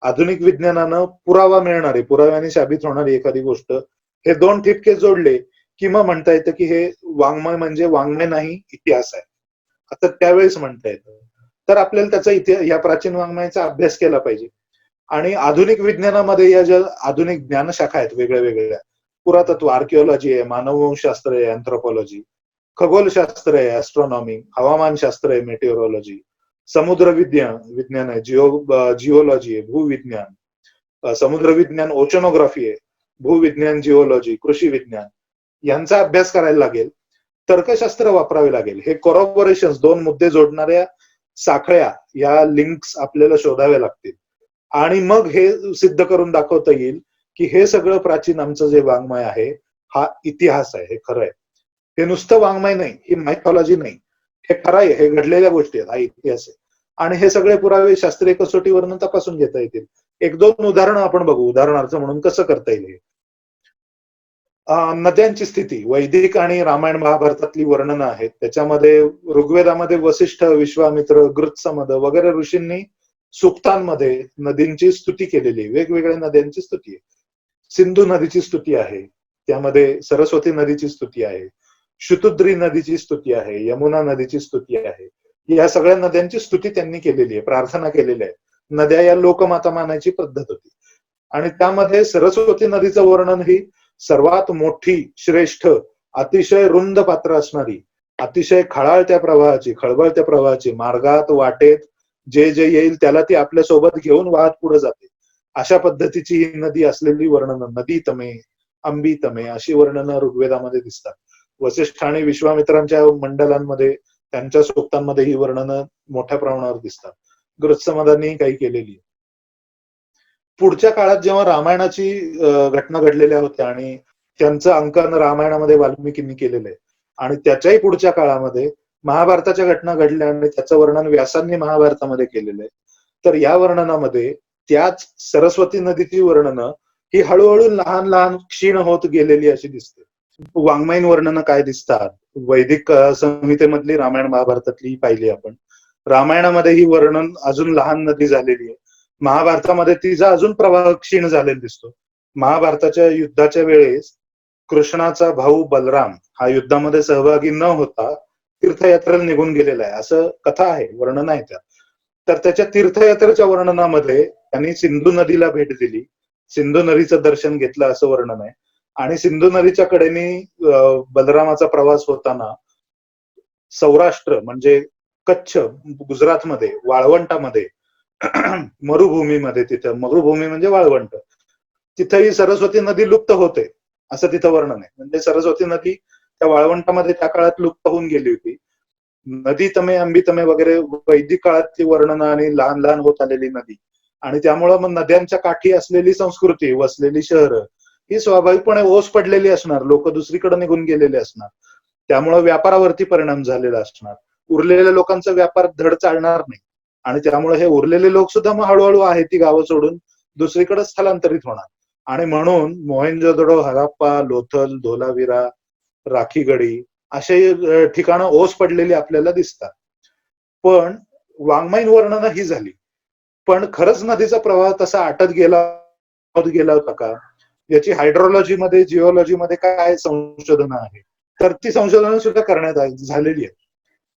Speaker 1: आधुनिक विज्ञानानं पुरावा मिळणारी, पुराव्याने साबित होणारी एखादी गोष्ट, हे दोन ठिपके जोडले की मग म्हणता येतं की हे वाङ्मय म्हणजे वाङ्मय नाही, इतिहास आहे आता त्यावेळेस म्हणता येतं. तर आपल्याला त्याचा इतिहास, या प्राचीन वाङ्मयाचा अभ्यास केला पाहिजे. आणि आधुनिक विज्ञानामध्ये या ज्या आधुनिक ज्ञानशाखा आहेत वेगळ्या वेगळ्या, पुरातत्व, आर्किओलॉजी आहे, मानववंशशास्त्र आहे, अँथ्रोपॉलॉजी, खगोलशास्त्र आहे, ॲस्ट्रॉनॉमी, हवामानशास्त्र आहे, मेटेओरॉलॉजी, समुद्र विज्ञान आहे, जिओलॉजी आहे, भूविज्ञान, समुद्र विज्ञान, ओशनोग्राफी आहे, भूविज्ञान, जिओलॉजी, कृषी विज्ञान, यांचा अभ्यास करायला लागेल. तर्कशास्त्र वापरावे लागेल. हे कॉरोबोरेशन, दोन मुद्दे जोडणाऱ्या साखळ्या, या लिंक्स आपल्याला शोधाव्या लागतील. आणि मग हे सिद्ध करून दाखवता येईल की हे सगळं प्राचीन आमचं जे वाङ्मय आहे हा इतिहास आहे, हे खरं आहे. हे नुसतं वाङ्मय नाही, ही मायथॉलॉजी नाही, हे खरं आहे, हे घडलेल्या गोष्टी आहेत, हा इतिहास आहे. आणि हे सगळे पुरावे शास्त्रीय कसोटीवरनं तपासून घेता येतील. एक दोन उदाहरणं आपण बघू. उदाहरणार्थ म्हणून कसं करता येईल हे. नद्यांची स्थिती, वैदिक आणि रामायण महाभारतातली वर्णनं आहेत, त्याच्यामध्ये ऋग्वेदामध्ये वसिष्ठ, विश्वामित्र, गृत्समद वगैरे ऋषींनी सूक्तांमध्ये नदींची स्तुती केलेली आहे, वेगवेगळ्या नद्यांची स्तुती आहे. सिंधू नदीची स्तुती आहे, त्यामध्ये सरस्वती नदीची स्तुती आहे, शुतुद्री नदीची स्तुती आहे, यमुना नदीची स्तुती आहे. या सगळ्या नद्यांची स्तुती त्यांनी केलेली आहे, प्रार्थना केलेली आहे. नद्या या लोकमाता मानायची पद्धत होती. आणि त्यामध्ये सरस्वती नदीचं वर्णन ही सर्वात मोठी, श्रेष्ठ, अतिशय रुंद पात्र असणारी, अतिशय खळबळत्या प्रवाहाची, मार्गात वाटेत जे येईल त्याला ती आपल्या सोबत घेऊन वाहत पुढे जाते, अशा पद्धतीची ही नदी असलेली वर्णनं, नदी तमे, अंबी तमे, अशी वर्णनं ऋग्वेदामध्ये दिसतात. वसिष्ठ आणि विश्वामित्रांच्या मंडलांमध्ये, त्यांच्या सूक्तांमध्ये ही वर्णनं मोठ्या प्रमाणावर दिसतात. गृत्समदांनी काही केलेली. पुढच्या काळात जेव्हा रामायणाची घटना घडलेल्या होत्या आणि त्यांचं अंकन रामायणामध्ये वाल्मिकींनी केलेलं आहे, आणि त्याच्याही पुढच्या काळामध्ये महाभारताच्या घटना घडल्या आणि त्याचं वर्णन व्यासांनी महाभारतामध्ये केलेलं आहे. तर या वर्णनामध्ये त्याच सरस्वती नदीची वर्णनं ही हळूहळू लहान लहान क्षीण होत गेलेली अशी दिसते. वाङ्मयीन वर्णनं काय दिसतात? वैदिक संहितेमधली रामायण महाभारतातली पाहिली आपण. रामायणामध्ये ही वर्णन अजून लहान नदी झालेली आहे. महाभारतामध्ये तिचा अजून प्रवाह क्षीण झालेला दिसतो. महाभारताच्या युद्धाच्या वेळेस कृष्णाचा भाऊ बलराम हा युद्धामध्ये सहभागी न होता तीर्थयात्रेला निघून गेलेला आहे, असं कथा आहे, वर्णन आहे त्यात. तर त्याच्या तीर्थयात्रेच्या वर्णनामध्ये त्यांनी सिंधू नदीला भेट दिली, सिंधू नदीचं दर्शन घेतलं असं वर्णन आहे. आणि सिंधू नदीच्या कडेने बलरामाचा प्रवास होताना सौराष्ट्र म्हणजे कच्छ, गुजरातमध्ये, वाळवंटामध्ये, मरुभूमीमध्ये, तिथं मरुभूमी म्हणजे वाळवंट, तिथंही सरस्वती नदी लुप्त होते असं तिथं वर्णन आहे. म्हणजे सरस्वती नदी त्या वाळवंटामध्ये त्या काळात लुप्त होऊन गेली होती. नदी तमे, अंबी तमे वगैरे वैदिक काळातली वर्णनं आणि लहान लहान होत आलेली नदी, आणि त्यामुळं मग नद्यांच्या काठी असलेली संस्कृती, वसलेली शहरं ही स्वाभाविकपणे ओस पडलेली असणार, लोक दुसरीकडे निघून गेलेले असणार, त्यामुळं व्यापारावरती परिणाम झालेला असणार. उरलेल्या लोकांचा व्यापार धड चालणार नाही. आणि त्यामुळे हे उरलेले लोक सुद्धा मग हळूहळू आहे ती गावं सोडून दुसरीकडे स्थलांतरित होणार. आणि म्हणून मोहेंजोदडो, हराप्पा, लोथल, धोलावीरा, राखीगडी असे ठिकाणं ओस पडलेली आपल्याला दिसतात. पण वाङ्मयीन वर्णनं ही झाली. पण खरंच नदीचा प्रवाह तसा आटत गेला होता का? याची हायड्रोलॉजी मध्ये, जिओलॉजी मध्ये काय संशोधनं आहेत, तर ती संशोधनं सुद्धा करण्यात झालेली आहेत.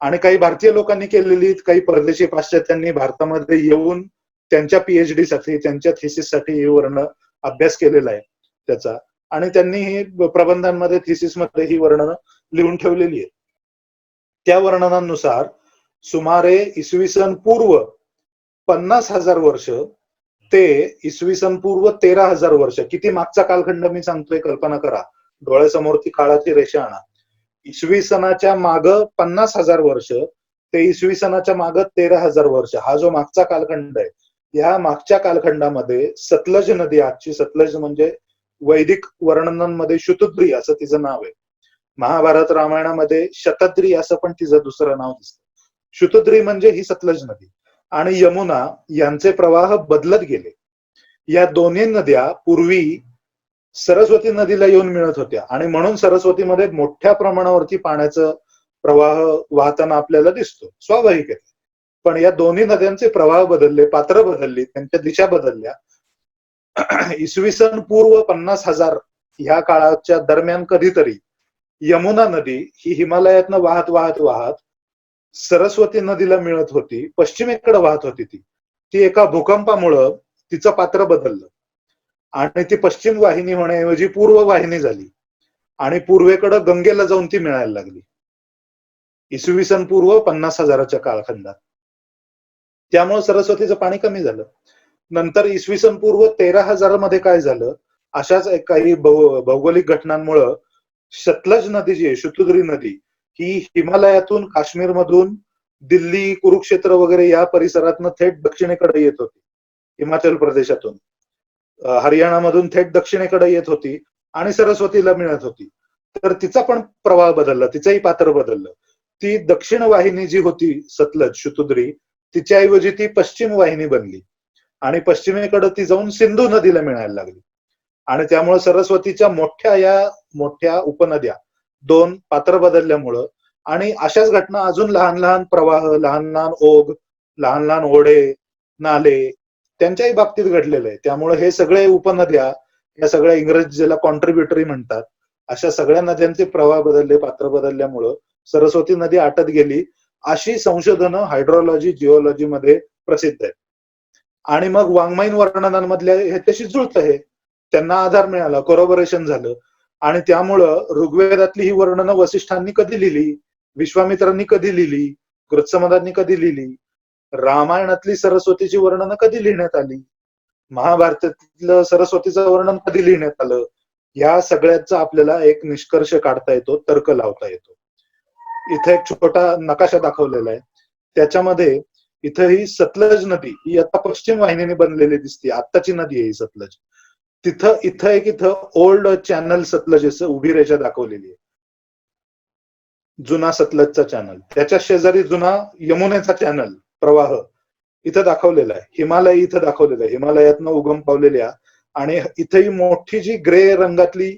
Speaker 1: आणि काही भारतीय लोकांनी केलेली, काही परदेशी पाश्चात्यांनी भारतामध्ये येऊन त्यांच्या पीएचडी साठी, त्यांच्या थिसिस साठी ही वर्ण अभ्यास केलेला आहे त्याचा. आणि त्यांनी ही प्रबंधांमध्ये, थिसिसमध्ये ही वर्णनं लिहून ठेवलेली आहेत. त्या वर्णनांनुसार सुमारे इसवी सन पूर्व 50,000 वर्ष ते इसवी सन पूर्व 13,000 वर्ष, किती मागचा कालखंड मी सांगतोय कल्पना करा. डोळ्यासमोर ती काळाची रेषा आणा. इसवी सनाच्या माग 50,000 वर्ष ते इसवी सनाच्या माग 13,000 वर्ष, हा जो मागचा कालखंड आहे, या मागच्या कालखंडामध्ये सतलज नदी, आजची सतलज म्हणजे वैदिक वर्णनांमध्ये शुतुद्री असं तिचं नाव आहे. महाभारत रामायणामध्ये शतद्री असं पण तिचं दुसरं नाव दिसतं. शुतुद्री म्हणजे ही सतलज नदी आणि यमुना यांचे प्रवाह बदलत गेले. या दोन्ही नद्या पूर्वी सरस्वती नदीला येऊन मिळत होत्या आणि म्हणून सरस्वतीमध्ये मोठ्या प्रमाणावरती पाण्याचा प्रवाह वाहताना आपल्याला दिसतो, स्वाभाविक आहे. पण या दोन्ही नद्यांचे प्रवाह बदलले, पात्र बदलली, त्यांच्या दिशा बदलल्या. इसवी सन पूर्व 50,000 ह्या काळाच्या दरम्यान कधीतरी यमुना नदी ही हिमालयातनं वाहत वाहत वाहत सरस्वती नदीला मिळत होती, पश्चिमेकडे वाहत होती. ती एका भूकंपामुळं तिचं पात्र बदललं आणि ती पश्चिम वाहिनी होण्याऐवजी पूर्व वाहिनी झाली आणि पूर्वेकडे गंगेला जाऊन ती मिळायला लागली इसवी सन पूर्व 50,000च्या कालखंडात. त्यामुळे सरस्वतीचं पाणी कमी झालं. नंतर इसवी सन पूर्व 13,000 मध्ये काय झालं, अशाच काही भौगोलिक घटनांमुळं सतलज नदी जी आहे, शुतुद्री नदी, ही हिमालयातून, काश्मीरमधून, दिल्ली, कुरुक्षेत्र वगैरे या परिसरातनं थेट दक्षिणेकडे येत होती. हिमाचल प्रदेशातून, हरियाणामधून थेट दक्षिणेकडे येत होती आणि सरस्वतीला मिळत होती. तर तिचा पण प्रवाह बदलला, तिचंही पात्र बदललं. ती दक्षिण वाहिनी जी होती सतलज, शुतुद्री, तिच्याऐवजी ती पश्चिम वाहिनी बनली आणि पश्चिमेकडे ती जाऊन सिंधू नदीला मिळायला लागली. आणि त्यामुळे सरस्वतीच्या मोठ्या उपनद्या दोन पात्र बदलल्यामुळं आणि अशाच घटना अजून लहान लहान प्रवाह, लहान लहान ओघ, लहान लहान ओढे, नाले त्यांच्याही बाबतीत घडलेलं आहे. त्यामुळे हे सगळे उपनद्या, या सगळ्या इंग्रजीला कॉन्ट्रीब्युटरी म्हणतात, अशा सगळ्या नद्यांचे प्रवाह बदलले, पात्र बदलल्यामुळं सरस्वती नदी आटत गेली, अशी संशोधनं हायड्रोलॉजी, जिओलॉजी मध्ये प्रसिद्ध आहेत. आणि मग वाङ्मयीन वर्णनांमधल्या ह्याच्याशी जुळतं हे, त्यांना आधार मिळाला, कोरोबरेशन झालं. आणि त्यामुळं ऋग्वेदातली ही वर्णनं वसिष्ठांनी कधी लिहिली, विश्वामित्रांनी कधी लिहिली, कृत्समदांनी कधी लिहिली, रामायणातली सरस्वतीची वर्णनं कधी लिहिण्यात आली, महाभारतातलं सरस्वतीचं वर्णन कधी लिहिण्यात आलं, या सगळ्याचा आपल्याला एक निष्कर्ष काढता येतो, तर्क लावता येतो. इथे एक छोटा नकाशा दाखवलेला आहे. त्याच्यामध्ये इथं ही सतलज नदी ही आता पश्चिम वाहिनीने बनलेली दिसते, आत्ताची नदी आहे ही सतलज. इथं ओल्ड चॅनल सतलज उभी रेषा दाखवलेली आहे, जुना सतलजचा चॅनल. त्याच्या शेजारी जुना यमुनेचा चॅनल प्रवाह इथं दाखवलेला आहे. हिमालय इथं दाखवलेलं आहे, हिमालयातनं उगम पावलेल्या. आणि इथं ही मोठी जी ग्रे रंगातली,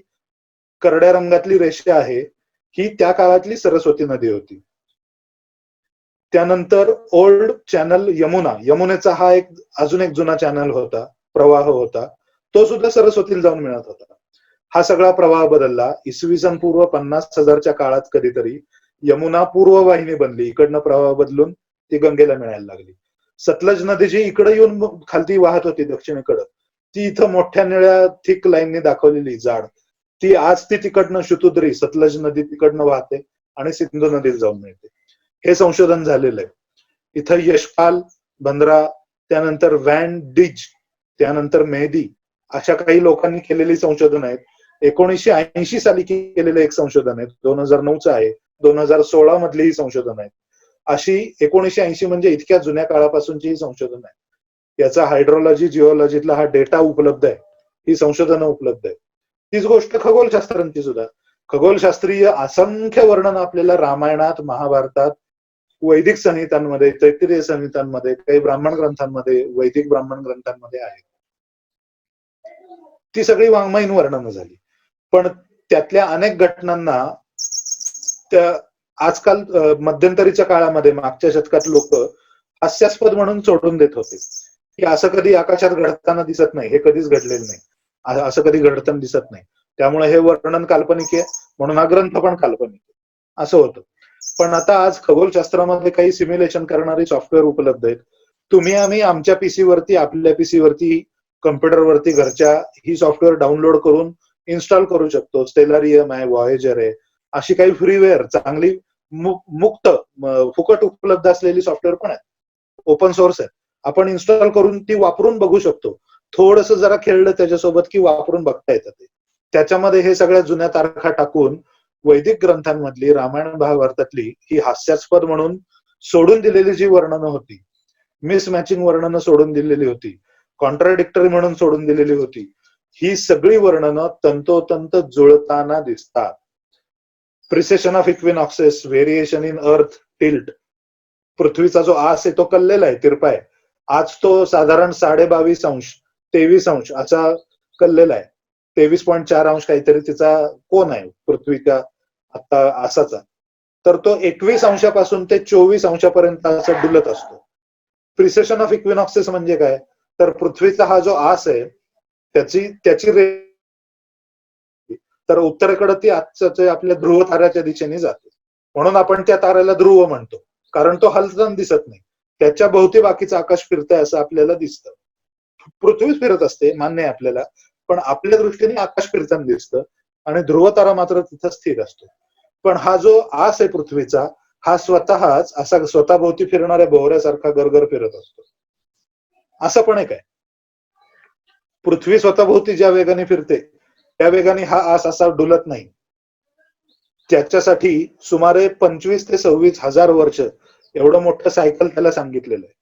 Speaker 1: करड्या रंगातली रेषा आहे, ही त्या काळातली सरस्वती नदी होती. त्यानंतर ओल्ड चॅनल यमुनेचा हा अजून एक जुना चॅनल होता, प्रवाह होता, तो सुद्धा सरस्वतीला जाऊन मिळत होता. हा सगळा प्रवाह बदलला. इसवी सन पूर्व 50,000च्या काळात कधीतरी यमुना पूर्व वाहिनी बनली, इकडनं प्रवाह बदलून ती गंगेला मिळायला लागली. सतलज नदी जी इकडे येऊन खालती वाहत होती दक्षिणेकडं, ती इथं मोठ्या निळ्या थिक लाईनने दाखवलेली जाड, ती आज ती तिकडनं शुतुद्री, सतलज नदी तिकडनं वाहते आणि सिंधू नदीला जाऊन मिळते. हे संशोधन झालेलं आहे. इथं यशपाल बंद्रा, त्यानंतर व्हॅन डिज, त्यानंतर मेहदी, अशा काही लोकांनी केलेली संशोधन आहेत. 1980 साली केलेलं एक संशोधन आहे, 2009चं आहे, 2016 मधली ही संशोधन आहे. अशी 1980 म्हणजे इतक्या जुन्या काळापासूनची ही संशोधन आहे. याचा हायड्रोलॉजी, जिओलॉजीतला हा डेटा उपलब्ध आहे, ही संशोधनं उपलब्ध आहे. तीच गोष्ट खगोलशास्त्रांची सुद्धा. खगोलशास्त्रीय असंख्य वर्णन आपल्याला रामायणात, महाभारतात, वैदिक संहितांमध्ये, तैत्तिरीय संहितांमध्ये, काही ब्राह्मण ग्रंथांमध्ये, वैदिक ब्राह्मण ग्रंथांमध्ये आहेत. ती सगळी वाङ्मयीन वर्णनं झाली. पण त्यातल्या अनेक घटनांना त्या आजकाल मध्यंतरीच्या काळामध्ये मागच्या शतकात लोक हास्यास्पद म्हणून सोडून देत होते की असं कधी आकाशात घडताना दिसत नाही, हे कधीच घडलेलं नाही, असं कधी घडताना दिसत नाही, त्यामुळे हे वर्णन काल्पनिक आहे, म्हणून हा ग्रंथ पण काल्पनिक आहे, असं होतं. पण आता आज खगोलशास्त्रामध्ये काही सिम्युलेशन करणारी सॉफ्टवेअर उपलब्ध आहेत. तुम्ही आम्ही आमच्या पीसी वरती, आपल्या पीसी वरती, कम्प्युटरवरती घरच्या ही सॉफ्टवेअर डाउनलोड करून इन्स्टॉल करू शकतो. स्टेलारियम आहे, व्हॉयेजर आहे, अशी काही फ्रीवेअर चांगली मुक्त फुकट उपलब्ध असलेली सॉफ्टवेअर पण आहे, ओपन सोर्स आहे. आपण इन्स्टॉल करून ती वापरून बघू शकतो. थोडस जरा खेळलं त्याच्यासोबत की वापरून बघता येतं ते. त्याच्यामध्ये हे सगळ्या जुन्या तारखा टाकून वैदिक ग्रंथांमधली, रामायण महाभारतातली ही हास्यास्पद म्हणून सोडून दिलेली जी वर्णनं होती, मिसमॅचिंग वर्णनं सोडून दिलेली होती, कॉन्ट्राडिक्टरी म्हणून सोडून दिलेली होती, ही सगळी वर्णनं तंतोतंत जुळताना दिसतात. Precision of equinoxes, variation in अर्थ टिल्ट, पृथ्वीचा जो आस आहे तो कललेला आहे, तिरपा आहे. आज तो साधारण 22.5 अंश 23 अंश असा कललेला आहे. 23.4 अंश काहीतरी तिचा कोन आहे पृथ्वीच्या आता आसाचा. तर तो 21 अंशापासून ते 24 अंशापर्यंत असा डुलत असतो. प्रिसेशन ऑफ इक्विनॉक्सेस म्हणजे काय, तर पृथ्वीचा हा जो आस आहे त्याची तर उत्तरेकडे ती आजच्या आपल्या ध्रुव ताऱ्याच्या दिशेने जाते, म्हणून आपण त्या ताऱ्याला ध्रुव म्हणतो, कारण तो हलताना दिसत नाही, त्याच्या भोवती बाकीचं आकाश फिरतंय असं आपल्याला दिसतं. पृथ्वी फिरत असते मान्य आहे आपल्याला, पण आपल्या दृष्टीने आकाश फिरताना दिसतं आणि ध्रुव तारा मात्र तिथं स्थिर असतो. पण हा जो आस आहे पृथ्वीचा, हा स्वतःच असा स्वतःभोवती फिरणाऱ्या भोवऱ्यासारखा गरगर फिरत असतो. असं पण एक आहे, पृथ्वी स्वतःभोवती ज्या वेगाने फिरते त्या वेगाने हा आस असा डुलत नाही. त्याच्यासाठी सुमारे 25 ते 26 हजार वर्ष एवढं मोठं सायकल त्याला सांगितलेलं आहे.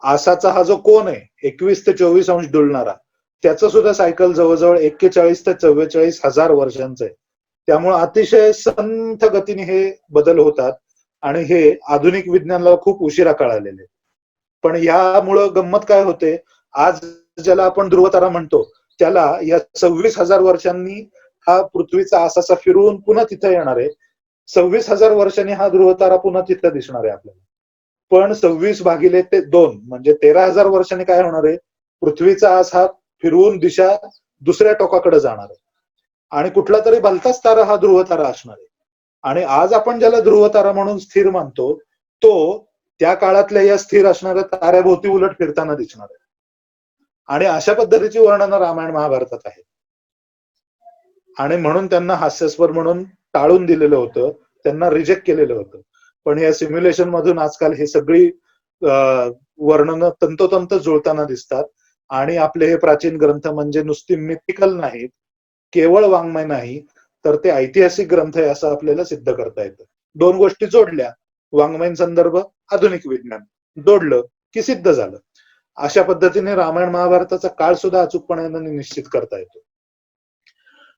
Speaker 1: आसाचा हा जो कोन आहे 21 ते 24 अंश डुलणारा, त्याचं सुद्धा सायकल जवळजवळ 41 ते 44 हजार वर्षांचं आहे. त्यामुळे अतिशय संथ गतीने हे बदल होतात आणि हे आधुनिक विज्ञानाला खूप उशिरा कळालेले. पण यामुळं गंमत काय होते, आज ज्याला आपण ध्रुवतारा म्हणतो त्याला या 26,000 वर्षांनी हा पृथ्वीचा असा फिरून पुन्हा तिथे येणार आहे. 26,000 वर्षांनी हा ध्रुवतारा पुन्हा तिथे दिसणार आहे आपल्याला. पण 26/2 म्हणजे 13,000 वर्षांनी काय होणार आहे, पृथ्वीचा आस हा फिरून दिशा दुसऱ्या टोकाकडे जाणार आहे आणि कुठला तरी भलताच तारा हा ध्रुवतारा असणार आहे. आणि आज आपण ज्याला ध्रुवतारा म्हणून स्थिर मानतो तो त्या काळातल्या या स्थिर असणाऱ्या ताऱ्याभोवती उलट फिरताना दिसणार आहे. आणि अशा पद्धतीची वर्णनं रामायण महाभारतात आहेत. आणि म्हणून त्यांना हास्यास्पद म्हणून टाळून दिलेलं होतं, त्यांना रिजेक्ट केलेलं होतं. पण या सिम्युलेशन मधून आजकाल हे सगळी वर्णनं तंतोतंत जुळताना दिसतात आणि आपले हे प्राचीन ग्रंथ म्हणजे नुसती मिथिकल नाहीत, केवळ वाङ्मय नाही, तर ते ऐतिहासिक ग्रंथ आहे असं आपल्याला सिद्ध करता येतं. दोन गोष्टी जोडल्या, वाङ्मयीन संदर्भ, आधुनिक विज्ञान जोडलं की सिद्ध झालं. अशा पद्धतीने रामायण महाभारताचा काळ सुद्धा अचूकपणे निश्चित करता येतो.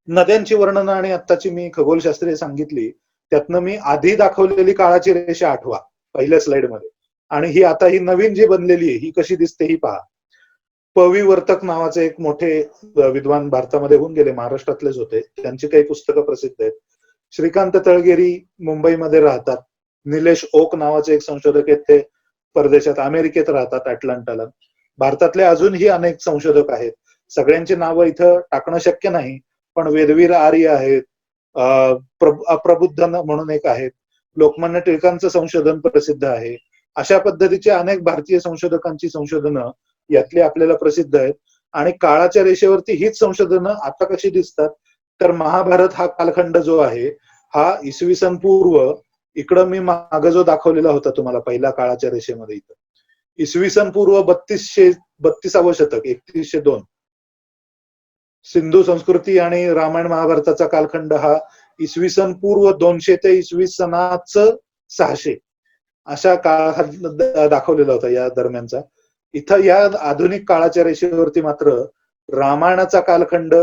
Speaker 1: नद्यांची वर्णनं आणि आत्ताची मी खगोलशास्त्रीय सांगितली, त्यातनं मी आधी दाखवलेली काळाची रेषा आठवा पहिल्या स्लाइडमध्ये, आणि ही आता ही नवीन जी बनलेली आहे ही कशी दिसते ही पहा. पविवर्तक नावाचे एक मोठे विद्वान भारतामध्ये होऊन गेले, महाराष्ट्रातलेच होते, त्यांची काही पुस्तकं प्रसिद्ध आहेत. श्रीकांत तळगेरी मुंबईमध्ये राहतात. निलेश ओक नावाचे एक संशोधक आहेत, ते परदेशात अमेरिकेत राहतात, अटलांटाला. भारतातले अजूनही अनेक संशोधक आहेत, सगळ्यांची नावं इथं टाकणं शक्य नाही, पण वेदवीर आर्य आहेत, प्रबुद्ध म्हणून एक आहेत, लोकमान्य टिळकांचं संशोधन प्रसिद्ध आहे. अशा पद्धतीचे अनेक भारतीय संशोधकांची संशोधनं यातली आपल्याला प्रसिद्ध आहेत. आणि काळाच्या रेषेवरती हीच संशोधनं आता कशी दिसतात, तर महाभारत हा कालखंड जो आहे हा इसवी सन पूर्व, इकडं मी मागं जो दाखवलेला होता तुम्हाला पहिल्या काळाच्या रेषेमध्ये, इथं इसवी सन पूर्व 32 शतक 3102 सिंधू संस्कृती आणि रामायण महाभारताचा कालखंड हा इसवी सन पूर्व 200 ते इसवी सनाच 600 अशा काळ दाखवलेला होता या दरम्यानचा. इथं या आधुनिक काळाच्या रेषेवरती मात्र रामायणाचा कालखंड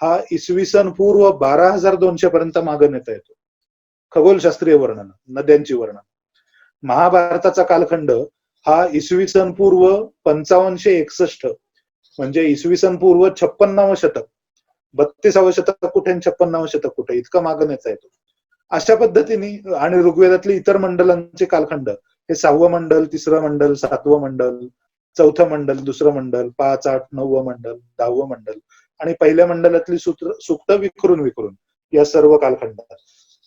Speaker 1: हा इसवी सन पूर्व 12,200 पर्यंत मागे नेता येतो. खगोलशास्त्रीय वर्णन, नद्यांची वर्णन. महाभारताचा कालखंड हा इसवी सन पूर्व 5561, म्हणजे इसवी सन पूर्व 56व शतक, 32व शतक कुठे 56व शतक कुठे, इतका मागे नेता येतो. अशा पद्धतीने, आणि ऋग्वेदातली इतर मंडलांचे कालखंड हे 6वं मंडल, 3रं मंडल, 7वं मंडल, 4थं मंडल, 2रं मंडल, 5, 8, 9वं मंडल, 10वं मंडल आणि पहिल्या मंडलातली सुक्त विखरून विखरून या सर्व कालखंडात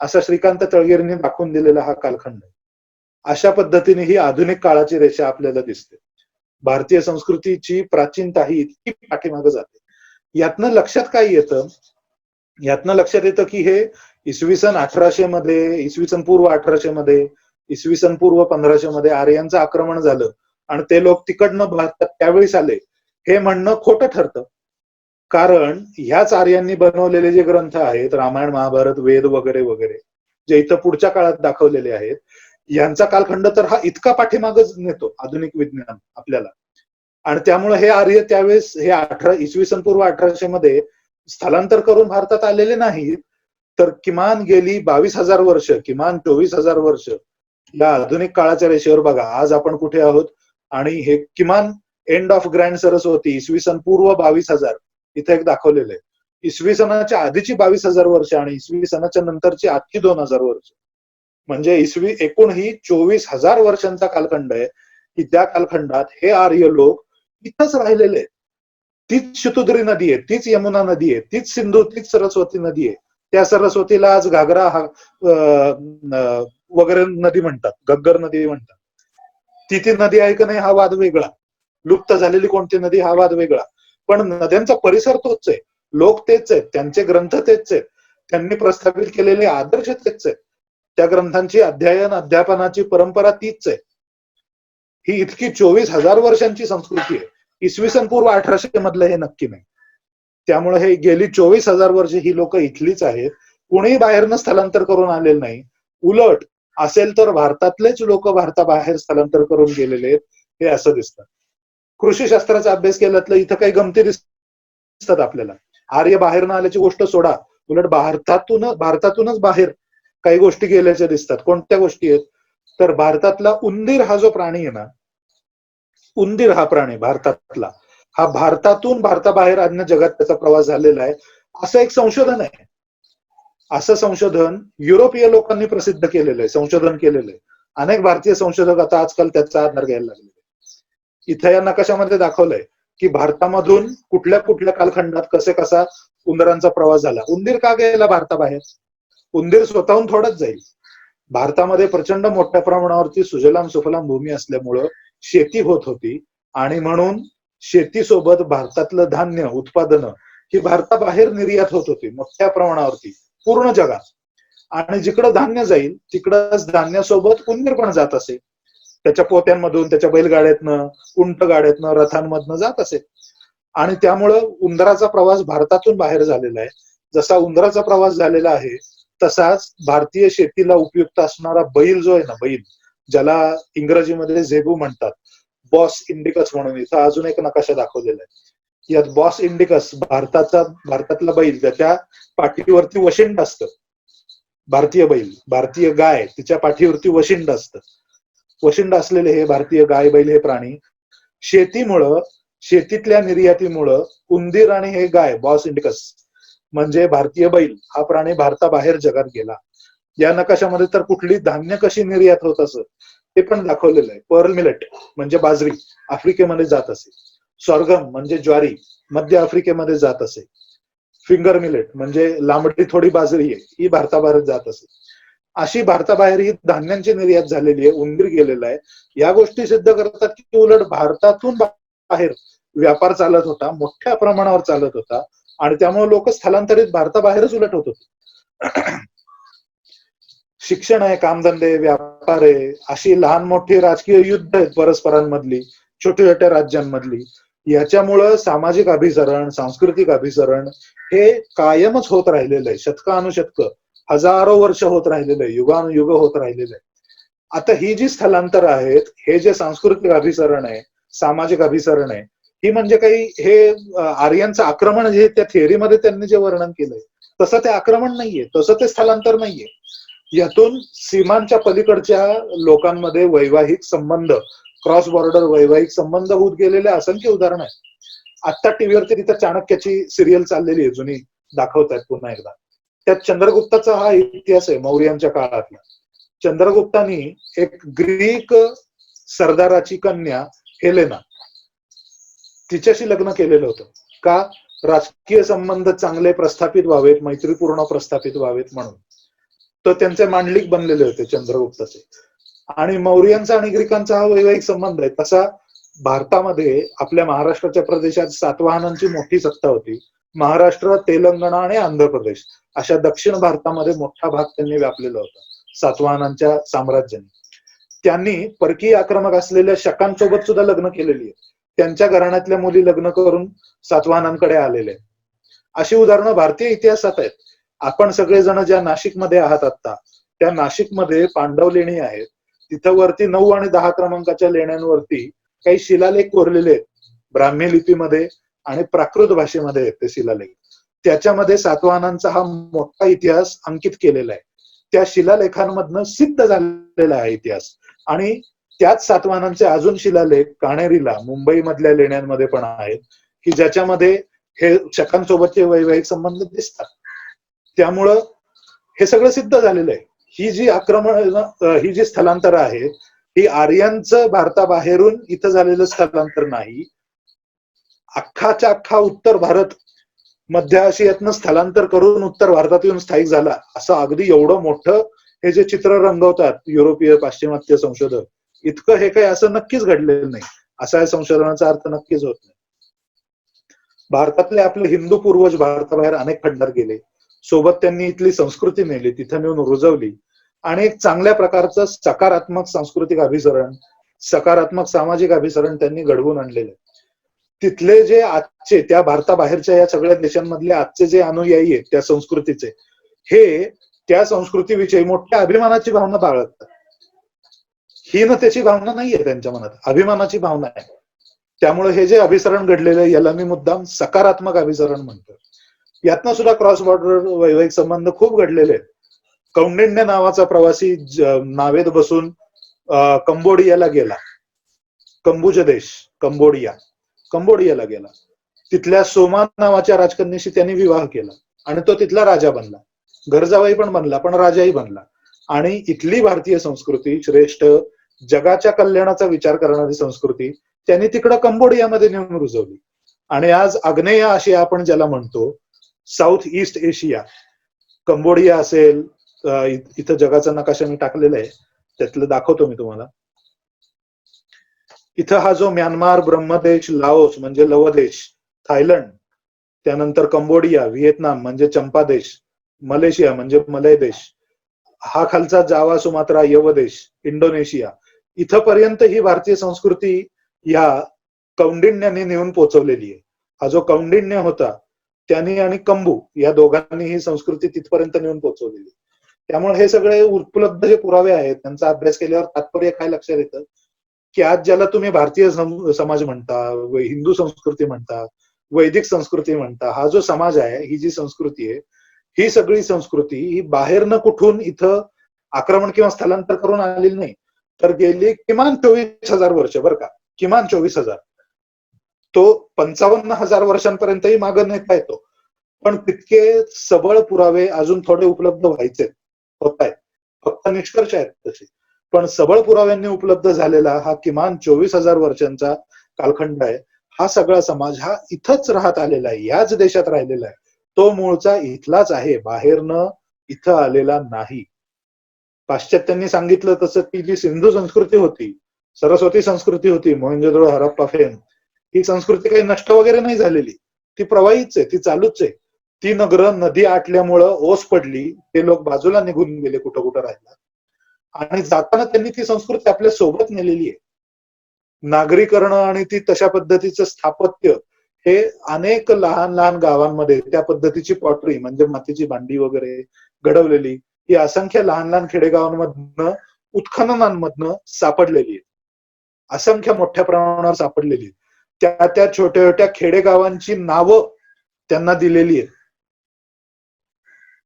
Speaker 1: असा श्रीकांत तळगिरीने दाखवून दिलेला हा कालखंड. अशा पद्धतीने ही आधुनिक काळाची रेषा आपल्याला दिसते. भारतीय संस्कृतीची प्राचीनता ही इतकी पाठीमागे जाते. यातनं लक्षात काय येतं? यातनं लक्षात येतं की हे इसवी सन 1800 मध्ये, इसवी सन पूर्व 1800 मध्ये, इसवी सन पूर्व 1500 मध्ये आर्यांचं आक्रमण झालं आणि ते लोक तिकडनं भारतात त्यावेळेस आले, हे म्हणणं खोटं ठरतं. कारण ह्याच आर्यांनी बनवलेले जे ग्रंथ आहेत, रामायण, महाभारत, वेद वगैरे वगैरे, जे इथं पुढच्या काळात दाखवलेले आहेत, यांचा कालखंड तर हा इतका पाठीमागच नेतो आधुनिक विज्ञान आपल्याला. आणि त्यामुळे हे आर्य त्यावेळेस हे इसवी सन पूर्व 1800 मध्ये स्थलांतर करून भारतात आलेले नाहीत, तर किमान गेली 22,000 वर्ष, किमान 24,000 वर्ष या आधुनिक काळाच्या रेषेवर बघा आज आपण कुठे आहोत. आणि हे किमान एंड ऑफ ग्रँड सरस्वती इसवी सन पूर्व 22,000 इथे एक दाखवलेलं आहे. इसवी सनाच्या आधीची 22,000 वर्ष आणि इसवी सनाच्या नंतरची आजची 2,000 वर्ष, म्हणजे एकूण ही 24,000 वर्षांचा कालखंड आहे की त्या कालखंडात हे आर्य लोक इथंच राहिलेले आहेत. तीच शतुद्री नदी आहे, तीच यमुना नदी आहे, तीच सिंधू, तीच सरस्वती नदी आहे. त्या सरस्वतीला आज घागरा वगैरे नदी म्हणतात, गग्गर नदी म्हणतात. ती नदी आहे का नाही हा वाद वेगळा, लुप्त झालेली कोणती नदी हा वाद वेगळा, पण नद्यांचा परिसर तोच आहे, लोक तेच आहेत, त्यांचे ग्रंथ तेच आहेत, त्यांनी प्रस्थापित केलेले आदर्श तेच आहेत, त्या ग्रंथांची अध्ययन अध्यापनाची परंपरा तीच आहे. ही इतकी 24,000 वर्षांची संस्कृती आहे. इसवी सन पूर्व 1800 मधलं हे नक्की नाही. त्यामुळे हे गेली 24,000 वर्ष ही लोक इथलीच आहेत, कुणीही बाहेरनं स्थलांतर करून आलेलं नाही. उलट असेल तर भारतातलेच लोक भारताबाहेर स्थलांतर करून गेलेले आहेत, हे असं दिसतं. कृषीशास्त्राचा अभ्यास केल्यातलं इथं काही गमती दिसतात आपल्याला. आर्य बाहेर न आल्याची गोष्ट सोडा, उलट भारतातूनच बाहेर काही गोष्टी गेल्याच्या दिसतात. कोणत्या गोष्टी आहेत? तर भारतातला उंदीर हा जो प्राणी आहे ना, उंदीर हा प्राणी भारतातला, हा भारतातून भारताबाहेर अन्य जगात त्याचा प्रवास झालेला आहे, असं एक संशोधन आहे. असं संशोधन युरोपीय लोकांनी प्रसिद्ध केलेलं आहे, संशोधन केलेलं आहे. अनेक भारतीय संशोधक आता आजकाल त्याचा आधार घ्यायला लागले. इथं या नकाशामध्ये दाखवलंय की भारतामधून कुठल्या कुठल्या कालखंडात कसा उंदरांचा प्रवास झाला. उंदीर का गेला भारताबाहेर? उंदीर स्वतःहून थोडंच जाईल. भारतामध्ये प्रचंड मोठ्या प्रमाणावरती सुजलाम सुफलाम भूमी असल्यामुळं शेती होत होती, आणि म्हणून शेतीसोबत भारतातलं धान्य उत्पादनं ही भारताबाहेर निर्यात होत होती मोठ्या प्रमाणावरती पूर्ण जगात. आणि जिकडं धान्य जाईल तिकडंच धान्यासोबत उंदीर पण जात असे, त्याच्या पोत्यांमधून, त्याच्या बैलगाड्यातनं, उंट गाड्यातनं, रथांमधनं जात असे. आणि त्यामुळं उंदराचा प्रवास भारतातून बाहेर झालेला आहे. जसा उंदराचा प्रवास झालेला आहे तसाच भारतीय शेतीला उपयुक्त असणारा बैल जो आहे ना, बैल ज्याला इंग्रजीमध्ये झेबू म्हणतात, बॉस इंडिकस म्हणून इथं अजून एक नकाशा दाखवलेला आहे. यात बॉस इंडिकस भारतातला बैल, त्याच्या पाठीवरती वशिंड असतं. भारतीय बैल, भारतीय गाय, तिच्या पाठीवरती वशिंड असतं. वशिंड असलेले हे भारतीय गाय बैल हे प्राणी शेतीमुळं, शेतीतल्या निर्यातीमुळं उंदीर आणि हे गाय बॉस इंडिकस म्हणजे भारतीय बैल हा प्राणी भारताबाहेर जगात गेला. या नकाशामध्ये तर कुठली धान्य कशी निर्यात होत असं ते पण दाखवलेलं आहे. पर्ल मिलेट म्हणजे बाजरी आफ्रिकेमध्ये जात असे, सॉर्गम म्हणजे ज्वारी मध्य आफ्रिकेमध्ये जात असे, फिंगर मिलेट म्हणजे लांबडी थोडी बाजरी आहे ही भारताबाहेर जात असे. अशी भारताबाहेर ही धान्यांची निर्यात झालेली आहे, उंदीर गेलेला आहे. या गोष्टी सिद्ध करतात की उलट भारतातून बाहेर व्यापार चालत होता, मोठ्या प्रमाणावर चालत होता, आणि त्यामुळे लोक स्थलांतरित भारताबाहेरच उलट होत होते. शिक्षण आहे, कामधंदे, व्यापार आहे, अशी लहान मोठी राजकीय युद्ध आहेत परस्परांमधली, छोट्या छोट्या राज्यांमधली. याच्यामुळं सामाजिक अभिसरण, सांस्कृतिक अभिसरण हे कायमच होत राहिलेलं आहे. शतकानुशतक हजारो वर्ष होत राहिलेलं आहे, युगानुयुग होत राहिलेलं आहे. आता ही जी स्थलांतर आहेत, हे जे सांस्कृतिक अभिसरण आहे, सामाजिक अभिसरण आहे, ही म्हणजे काही हे आर्यांचं आक्रमण जे त्या थिअरीमध्ये त्यांनी जे वर्णन केलंय तसं ते आक्रमण नाहीये, तसं ते स्थलांतर नाहीये. यातून सीमांच्या पलीकडच्या लोकांमध्ये वैवाहिक संबंध, क्रॉस बॉर्डर वैवाहिक संबंध होत गेलेले असंख्य उदाहरण आहेत. आता टीव्हीवरती तिथं चाणक्याची सिरियल चाललेली आहे, जुनी दाखवतायत पुन्हा एकदा. त्यात चंद्रगुप्ताचा हा इतिहास आहे मौर्यांच्या काळातला. चंद्रगुप्तानी एक ग्रीक सरदाराची कन्या हेलेना तिच्याशी लग्न केलेलं होतं. का? राजकीय संबंध चांगले प्रस्थापित व्हावेत, मैत्रीपूर्ण प्रस्थापित व्हावेत म्हणून. तर त्यांचे मांडलिक बनलेले होते चंद्रगुप्ताचे. आणि मौर्यांचा आणि ग्रीकांचा हा वैवाहिक संबंध आहे. तसा भारतामध्ये आपल्या महाराष्ट्राच्या प्रदेशात सातवाहनांची मोठी सत्ता होती. महाराष्ट्र, तेलंगणा आणि आंध्र प्रदेश अशा दक्षिण भारतामध्ये मोठा भाग त्यांनी व्यापलेला होता सातवाहनांच्या साम्राज्याने. त्यांनी परकीय आक्रमक असलेल्या शकांसोबत सुद्धा लग्न केलेली आहे. त्यांच्या घराण्यातल्या मुली लग्न करून सातवाहनांकडे आलेले. अशी उदाहरणं भारतीय इतिहासात आहेत. आपण सगळेजण ज्या नाशिकमध्ये आहात आता, त्या नाशिकमध्ये पांडव लेणी आहेत. तिथं वरती 9 आणि 10 क्रमांकाच्या लेण्यांवरती काही शिलालेख कोरलेले आहेत ब्राह्मी लिपीमध्ये आणि प्राकृत भाषेमध्ये आहेत ते शिलालेख. त्याच्यामध्ये सातवाहनांचा हा मोठा इतिहास अंकित केलेला आहे. त्या शिलालेखांमधनं सिद्ध झालेला आहे इतिहास. आणि त्याच सातवाहनांचे अजून शिलालेख काणेरीला मुंबई मधल्या लेण्यांमध्ये पण आहेत की ज्याच्यामध्ये हे शकांसोबतचे वैवाहिक संबंध दिसतात. त्यामुळं हे सगळं सिद्ध झालेलं आहे. ही जी आक्रमण, ही जी स्थलांतर आहेत, ही आर्यांचं भारताबाहेरून इथं झालेलं स्थलांतर नाही. अख्खाच्या अख्खा उत्तर भारत मध्य आशियातनं स्थलांतर करून उत्तर भारतात येऊन स्थायिक झाला, असं अगदी एवढं मोठं हे जे चित्र रंगवतात युरोपीय पाश्चिमात्य संशोधक, इतकं हे काही असं नक्कीच घडलेलं नाही. असा या संशोधनाचा अर्थ नक्कीच होत नाही. भारतातले आपले हिंदू पूर्वज भारताबाहेर अनेक खंडात गेले. सोबत त्यांनी इथली संस्कृती नेली, तिथं नेऊन रुजवली आणि एक चांगल्या प्रकारचं सकारात्मक सांस्कृतिक अभिसरण, सकारात्मक सामाजिक अभिसरण त्यांनी घडवून आणलेलं. तिथले जे आजचे त्या भारताबाहेरच्या या सगळ्या देशांमधले आजचे जे अनुयायी आहेत त्या संस्कृतीचे, हे त्या संस्कृतीविषयी मोठ्या अभिमानाची भावना बाळगतात. हीनतेची भावना नाहीये त्यांच्या मनात, अभिमानाची भावना आहे. त्यामुळे हे जे अभिसरण घडलेलं आहे याला मी मुद्दाम सकारात्मक अभिसरण म्हणतो. यातनं सुद्धा क्रॉस बॉर्डर वैवाहिक संबंध खूप घडलेले आहेत. कौंडिण्य नावाचा प्रवासी नावेत बसून कंबोडियाला गेला. कंबुज देश, कंबोडियाला गेला. तिथल्या सोमा नावाच्या राजकन्येशी त्यांनी विवाह केला आणि तो तिथला राजा बनला. घरजावाई पण बनला, पण राजाही बनला. आणि इथली भारतीय संस्कृती श्रेष्ठ, जगाच्या कल्याणाचा विचार करणारी संस्कृती त्यांनी तिकडं कंबोडियामध्ये नेऊन रुजवली. आणि आज आग्नेय आशिया आपण ज्याला म्हणतो, साऊथ ईस्ट एशिया, कंबोडिया असेल, इथं जगाचा नकाशा मी टाकलेला आहे, त्यातलं दाखवतो मी तुम्हाला. इथं हा जो म्यानमार, ब्रह्मदेश, लाओस म्हणजे लवदेश, थायलंड, त्यानंतर कंबोडिया, व्हिएतनाम म्हणजे चंपादेश, मलेशिया म्हणजे मलय देश, हा खालचा जावा, सुमात्रा, यवदेश, इंडोनेशिया, इथपर्यंत ही भारतीय संस्कृती ह्या कौंडिण्याने नेऊन पोहोचवलेली आहे. हा जो कौंडिण्य होता त्यांनी आणि कंबू या दोघांनी ही संस्कृती तिथपर्यंत नेऊन पोहोचवलेली. त्यामुळे हे सगळे उपलब्ध जे पुरावे आहेत त्यांचा अभ्यास केल्यावर तात्पर्य काय लक्षात येतं की आज ज्याला तुम्ही भारतीय समाज म्हणता, हिंदू संस्कृती म्हणता, वैदिक संस्कृती म्हणता, हा जो समाज आहे, ही जी संस्कृती आहे, ही सगळी संस्कृती ही बाहेरनं कुठून इथं आक्रमण किंवा स्थलांतर करून आलेली नाही, तर गेली किमान 24,000 वर्ष, बरं का, किमान 24,000. तो 55,000 वर्षांपर्यंतही मागं नेता येतो. पण तितके सबळ पुरावे अजून थोडे उपलब्ध व्हायचे होत आहेत. फक्त निष्कर्ष आहेत तसे, पण सबळ पुराव्यांनी उपलब्ध झालेला हा किमान 24,000 वर्षांचा कालखंड आहे. हा सगळा समाज हा इथंच राहत आलेला आहे, याच देशात राहिलेला आहे. तो मूळचा इथलाच आहे, बाहेरनं इथं आलेला नाही. पाश्चात्यांनी सांगितलं तसं ती जी सिंधू संस्कृती होती, सरस्वती संस्कृती होती, मोहेंजोदडो, हरप्पा, फेन, ही संस्कृती काही नष्ट वगैरे नाही झालेली, ती प्रवाहीच आहे, ती चालूच आहे. ती नगरं नदी आटल्यामुळं ओस पडली, ते लोक बाजूला निघून गेले, कुठं कुठं राहिला, आणि जाताना त्यांनी ती संस्कृती आपल्या सोबत नेलेली आहे. नागरीकरण आणि ती तशा पद्धतीचं स्थापत्य हे अनेक लहान लहान गावांमध्ये त्या पद्धतीची पॉटरी म्हणजे मातीची भांडी वगैरे घडवलेली ही असंख्य लहान लहान खेडेगावांमधनं, उत्खननांमधनं सापडलेली आहे. असंख्य मोठ्या प्रमाणावर सापडलेली. त्या छोट्या छोट्या खेडेगावांची नावं त्यांना दिलेली आहेत.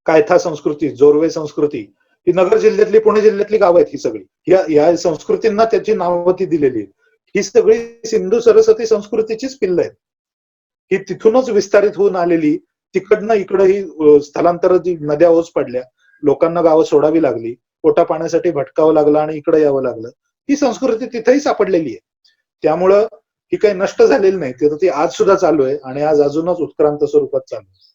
Speaker 1: कायथा संस्कृती, जोरवे संस्कृती ही नगर जिल्ह्यातली, पुणे जिल्ह्यातली गावं आहेत ही सगळी. या संस्कृतींना त्याची नावं ती दिलेली आहेत. ही सगळी सिंधू सरस्वती संस्कृतीचीच पिल्ल आहेत. ही तिथूनच विस्तारित होऊन आलेली, तिकडनं इकडं ही स्थलांतर, जी नद्या ओस पडल्या, लोकांना गावं सोडावी लागली, पोटा पाण्यासाठी भटकावं लागलं आणि इकडे यावं लागलं. ही संस्कृती तिथेही सापडलेली आहे. त्यामुळं ही काही नष्ट झालेली नाही, तर ती आज सुद्धा चालू आहे आणि आज अजूनच उत्क्रांत स्वरूपात चालू आहे.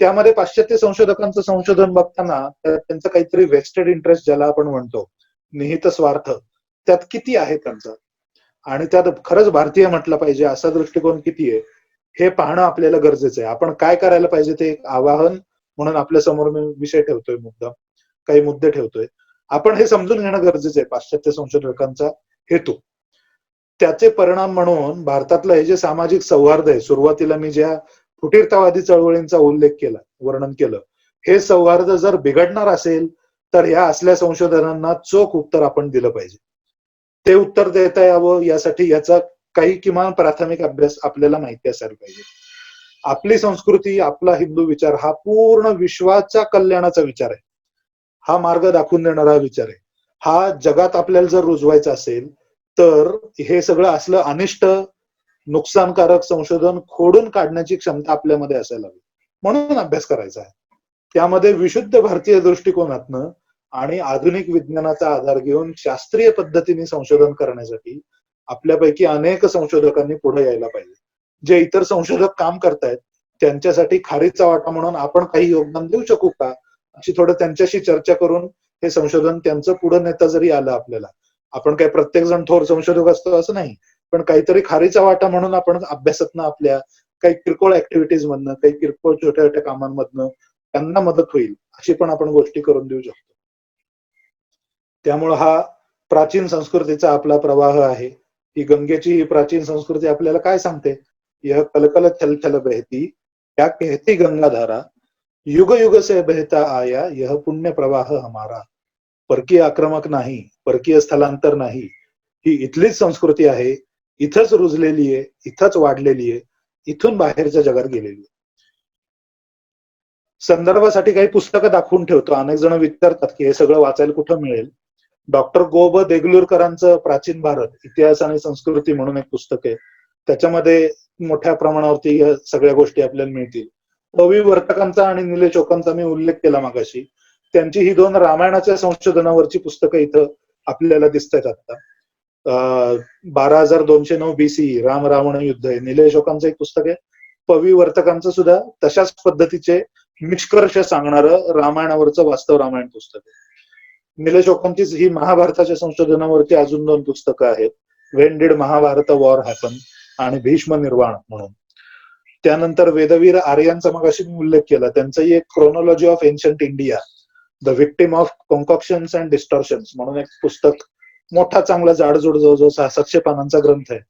Speaker 1: त्यामध्ये पाश्चात्य संशोधकांचं संशोधन बघताना त्यांचं काहीतरी वेस्टेड इंटरेस्ट, ज्याला आपण म्हणतो, निहित स्वार्थ, त्यात किती आहे त्यांचा, आणि त्यात खरंच भारतीय म्हटलं पाहिजे असा दृष्टिकोन किती आहे, हे पाहणं आपल्याला गरजेचं आहे. आपण काय करायला पाहिजे ते एक आवाहन म्हणून आपल्या समोर मी विषय ठेवतोय, काही मुद्दे ठेवतोय. आपण हे समजून घेणं गरजेचं आहे, पाश्चात्य संशोधकांचा हेतू. त्याचे परिणाम म्हणून भारतातलं हे जे सामाजिक सौहार्द आहे, सुरुवातीला मी ज्या फुटीरतावादी चळवळींचा उल्लेख केला, वर्णन केलं, हे सौहार्द जर बिघडणार असेल तर ह्या असल्या संशोधनांना चोख उत्तर आपण दिलं पाहिजे. ते उत्तर देता यावं यासाठी याचा काही किमान प्राथमिक अभ्यास आपल्याला माहिती असायला पाहिजे. आपली संस्कृती, आपला हिंदू विचार हा पूर्ण विश्वाच्या कल्याणाचा विचार आहे. हा मार्ग दाखवून देणारा विचार आहे. हा जगात आपल्याला जर रुजवायचा असेल तर हे सगळं असलं अनिष्ट, नुकसानकारक संशोधन खोडून काढण्याची क्षमता आपल्यामध्ये असायला हवी. म्हणून अभ्यास करायचा आहे. त्यामध्ये विशुद्ध भारतीय दृष्टिकोनातनं आणि आधुनिक विज्ञानाचा आधार घेऊन शास्त्रीय पद्धतीने संशोधन करण्यासाठी आपल्यापैकी अनेक संशोधकांनी पुढे यायला पाहिजे. जे इतर संशोधक काम करतायत त्यांच्यासाठी खारीचा वाटा म्हणून आपण काही योगदान देऊ शकू का, अशी थोडं त्यांच्याशी चर्चा करून हे संशोधन त्यांचं पुढे नेता जरी आलं आपल्याला, आपण काही प्रत्येक जण थोर संशोधक असतो असं नाही, पण काहीतरी खारीचा वाटा म्हणून आपण अभ्यासातनं, आपल्या काही किरकोळ ऍक्टिव्हिटीज मधनं, काही किरकोळ छोट्या छोट्या कामांमधनं त्यांना मदत होईल अशी पण आपण गोष्टी करून देऊ शकतो. त्यामुळे हा प्राचीन संस्कृतीचा आपला प्रवाह आहे. ही गंगेची ही प्राचीन संस्कृती आपल्याला काय सांगते, यह कलकल छल छल बहती, क्या कहती गंगाधारा, युग युग से बहता आया यह पुण्य प्रवाह हमारा. परकीय आक्रमक नाही, परकीय स्थलांतर नाही, ही इथलीच संस्कृती आहे, इथंच रुजलेली आहे, इथंच वाढलेली आहे, इथून बाहेरच्या जगात गेलेली आहे. संदर्भासाठी काही पुस्तकं दाखवून ठेवतो. अनेक जण विचारतात की हे सगळं वाचायला कुठं मिळेल. डॉक्टर गो ब देगलूरकरांचं प्राचीन भारत, इतिहास आणि संस्कृती म्हणून एक पुस्तक आहे. त्याच्यामध्ये मोठ्या प्रमाणावरती या सगळ्या गोष्टी आपल्याला मिळतील. रवी वर्तकांचा आणि निलेश चोकांचा मी उल्लेख केला मागाशी. त्यांची ही 2 रामायणाच्या संशोधनावरची पुस्तकं इथं आपल्याला दिसत आहेत आता. 12,209 BC राम रावण युद्ध आहे, निलेश चोकांचं एक पुस्तक आहे. पवी वर्तकांचं सुद्धा तशाच पद्धतीचे निष्कर्ष सांगणारं रामायणावरचं वास्तव रामायण पुस्तक आहे. निलेश चोकांचीच ही महाभारताच्या संशोधनावरती अजून 2 पुस्तकं आहेत, when did Mahabharata war happen आणि भीष्म निर्वाण म्हणून. त्यानंतर वेदवीर आर्यांचा मगाशी मी उल्लेख केला, त्यांचंही एक chronology of ancient India, the victim of concoctions and distortions म्हणून एक पुस्तक, मोठा चांगला जाडजूड जवळजवळ 700 पानांचा ग्रंथ आहे.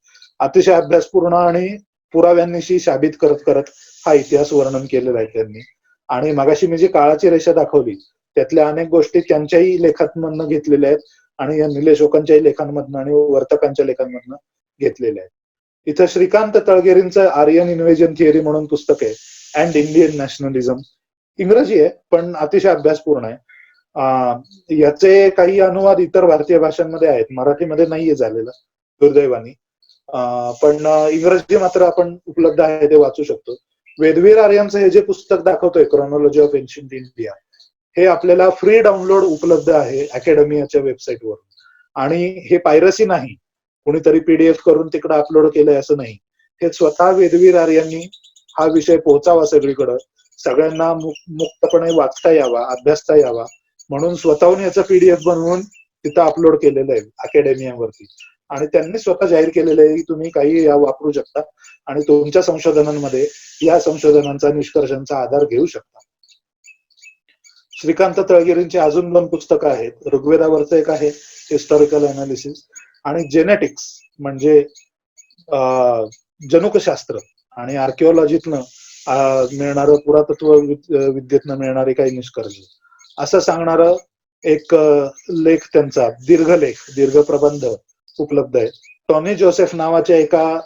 Speaker 1: अतिशय अभ्यासपूर्ण आणि पुराव्यांनीशी साबित करत करत हा इतिहास वर्णन केलेला आहे त्यांनी. आणि मगाशी मी जी काळाची रेषा दाखवली त्यातल्या अनेक गोष्टी त्यांच्याही लेखांमधनं घेतलेल्या आहेत आणि या निलेश चोकांच्याही लेखांमधनं आणि वर्तकांच्या लेखांमधनं घेतलेल्या आहेत. इथं श्रीकांत तळगेरींचं आर्यन इन्व्हेजन थिअरी म्हणून पुस्तक आहे, अँड इंडियन नॅशनलिझम. इंग्रजी आहे पण अतिशय अभ्यासपूर्ण आहे. याचे काही अनुवाद इतर भारतीय भाषांमध्ये आहेत, मराठीमध्ये नाहीये झालेला दुर्दैवानी, पण इंग्रजी मात्र आपण उपलब्ध आहे ते वाचू शकतो. वेदवीर आर्यांचं हे जे पुस्तक दाखवतोय क्रोनॉलॉजी ऑफ एन्शंट इंडिया, हे आपल्याला फ्री डाउनलोड उपलब्ध आहे अकॅडमियाच्या वेबसाईटवर. आणि हे पायरसी नाही, कोणीतरी PDF करून तिकडे अपलोड केलंय असं नाही. हे स्वतः वेदवीर आर्यांनी हा विषय पोहोचावा सगळीकडं, सगळ्यांना मुक्तपणे वाचता यावा, अभ्यासता यावा म्हणून स्वतःहून याचं PDF बनवून तिथं अपलोड केलेलं आहे अकॅडमियावरती. आणि त्यांनी स्वतः जाहीर केलेलं आहे की तुम्ही काही या वापरू शकता आणि तुमच्या संशोधनांमध्ये या संशोधनांचा, निष्कर्षांचा आधार घेऊ शकता. श्रीकांत तळगेरींची अजून 2 पुस्तकं आहेत. ऋग्वेदावरचं एक आहे, हिस्टॉरिकल अनालिसिस, आणि जेनेटिक्स म्हणजे जनुकशास्त्र आणि आर्किओलॉजीतनं मिळणारं, पुरातत्व विद्येतनं मिळणारे काही निष्कर्ष असं सांगणारं एक लेख, त्यांचा दीर्घ प्रबंध उपलब्ध आहे. टॉनी जोसेफ नावाच्या एका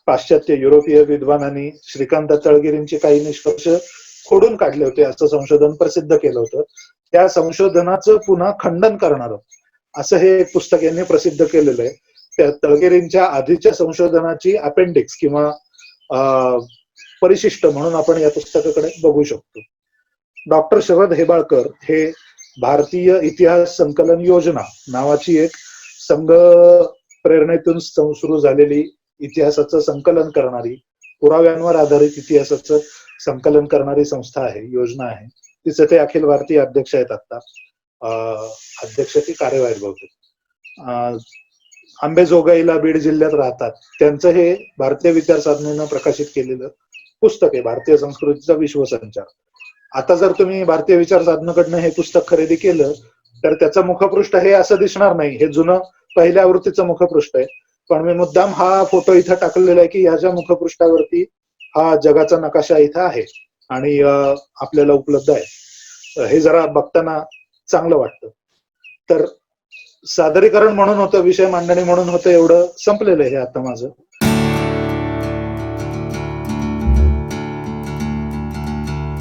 Speaker 1: पाश्चात्य युरोपीय विद्वानांनी श्रीकांत तळगेरींचे काही निष्कर्ष खोडून काढले होते, असं संशोधन प्रसिद्ध केलं होतं. त्या संशोधनाचं पुन्हा खंडन करणारं असं हे एक पुस्तक यांनी प्रसिद्ध केलेलं आहे. त्या तळकरेंच्या आधीच्या संशोधनाची अपेंडिक्स किंवा परिशिष्ट म्हणून आपण या पुस्तकाकडे बघू शकतो. डॉक्टर शरद हेबाळकर हे भारतीय इतिहास संकलन योजना नावाची एक संघ प्रेरणेतून सुरू झालेली इतिहासाचं संकलन करणारी, पुराव्यांवर आधारित इतिहासाचं संकलन करणारी संस्था आहे, योजना आहे. तिचे ते अखिल भारतीय अध्यक्ष आहेत आता. अध्यक्ष की कार्यवाही बहुतेक. आंबेजोगाईला बीड जिल्ह्यात राहतात. त्यांचं हे भारतीय विचार साधनेनं प्रकाशित केलेलं पुस्तक आहे, भारतीय संस्कृतीचा विश्वसंचार. आता जर तुम्ही भारतीय विचार साधनेकडनं हे पुस्तक खरेदी केलं तर त्याचं मुखपृष्ठ हे असं दिसणार नाही. हे जुनं पहिल्या आवृत्तीचं मुखपृष्ठ आहे, पण मी मुद्दाम हा फोटो इथं टाकलेला आहे की ह्याच्या मुखपृष्ठावरती हा जगाचा नकाशा इथं आहे आणि आपल्याला उपलब्ध आहे. हे जरा बघताना चांगलं वाटतं. तर सादरीकरण म्हणून होतं, विषय मांडणी म्हणून होतं, एवढं संपलेलं आहे हे आता माझं.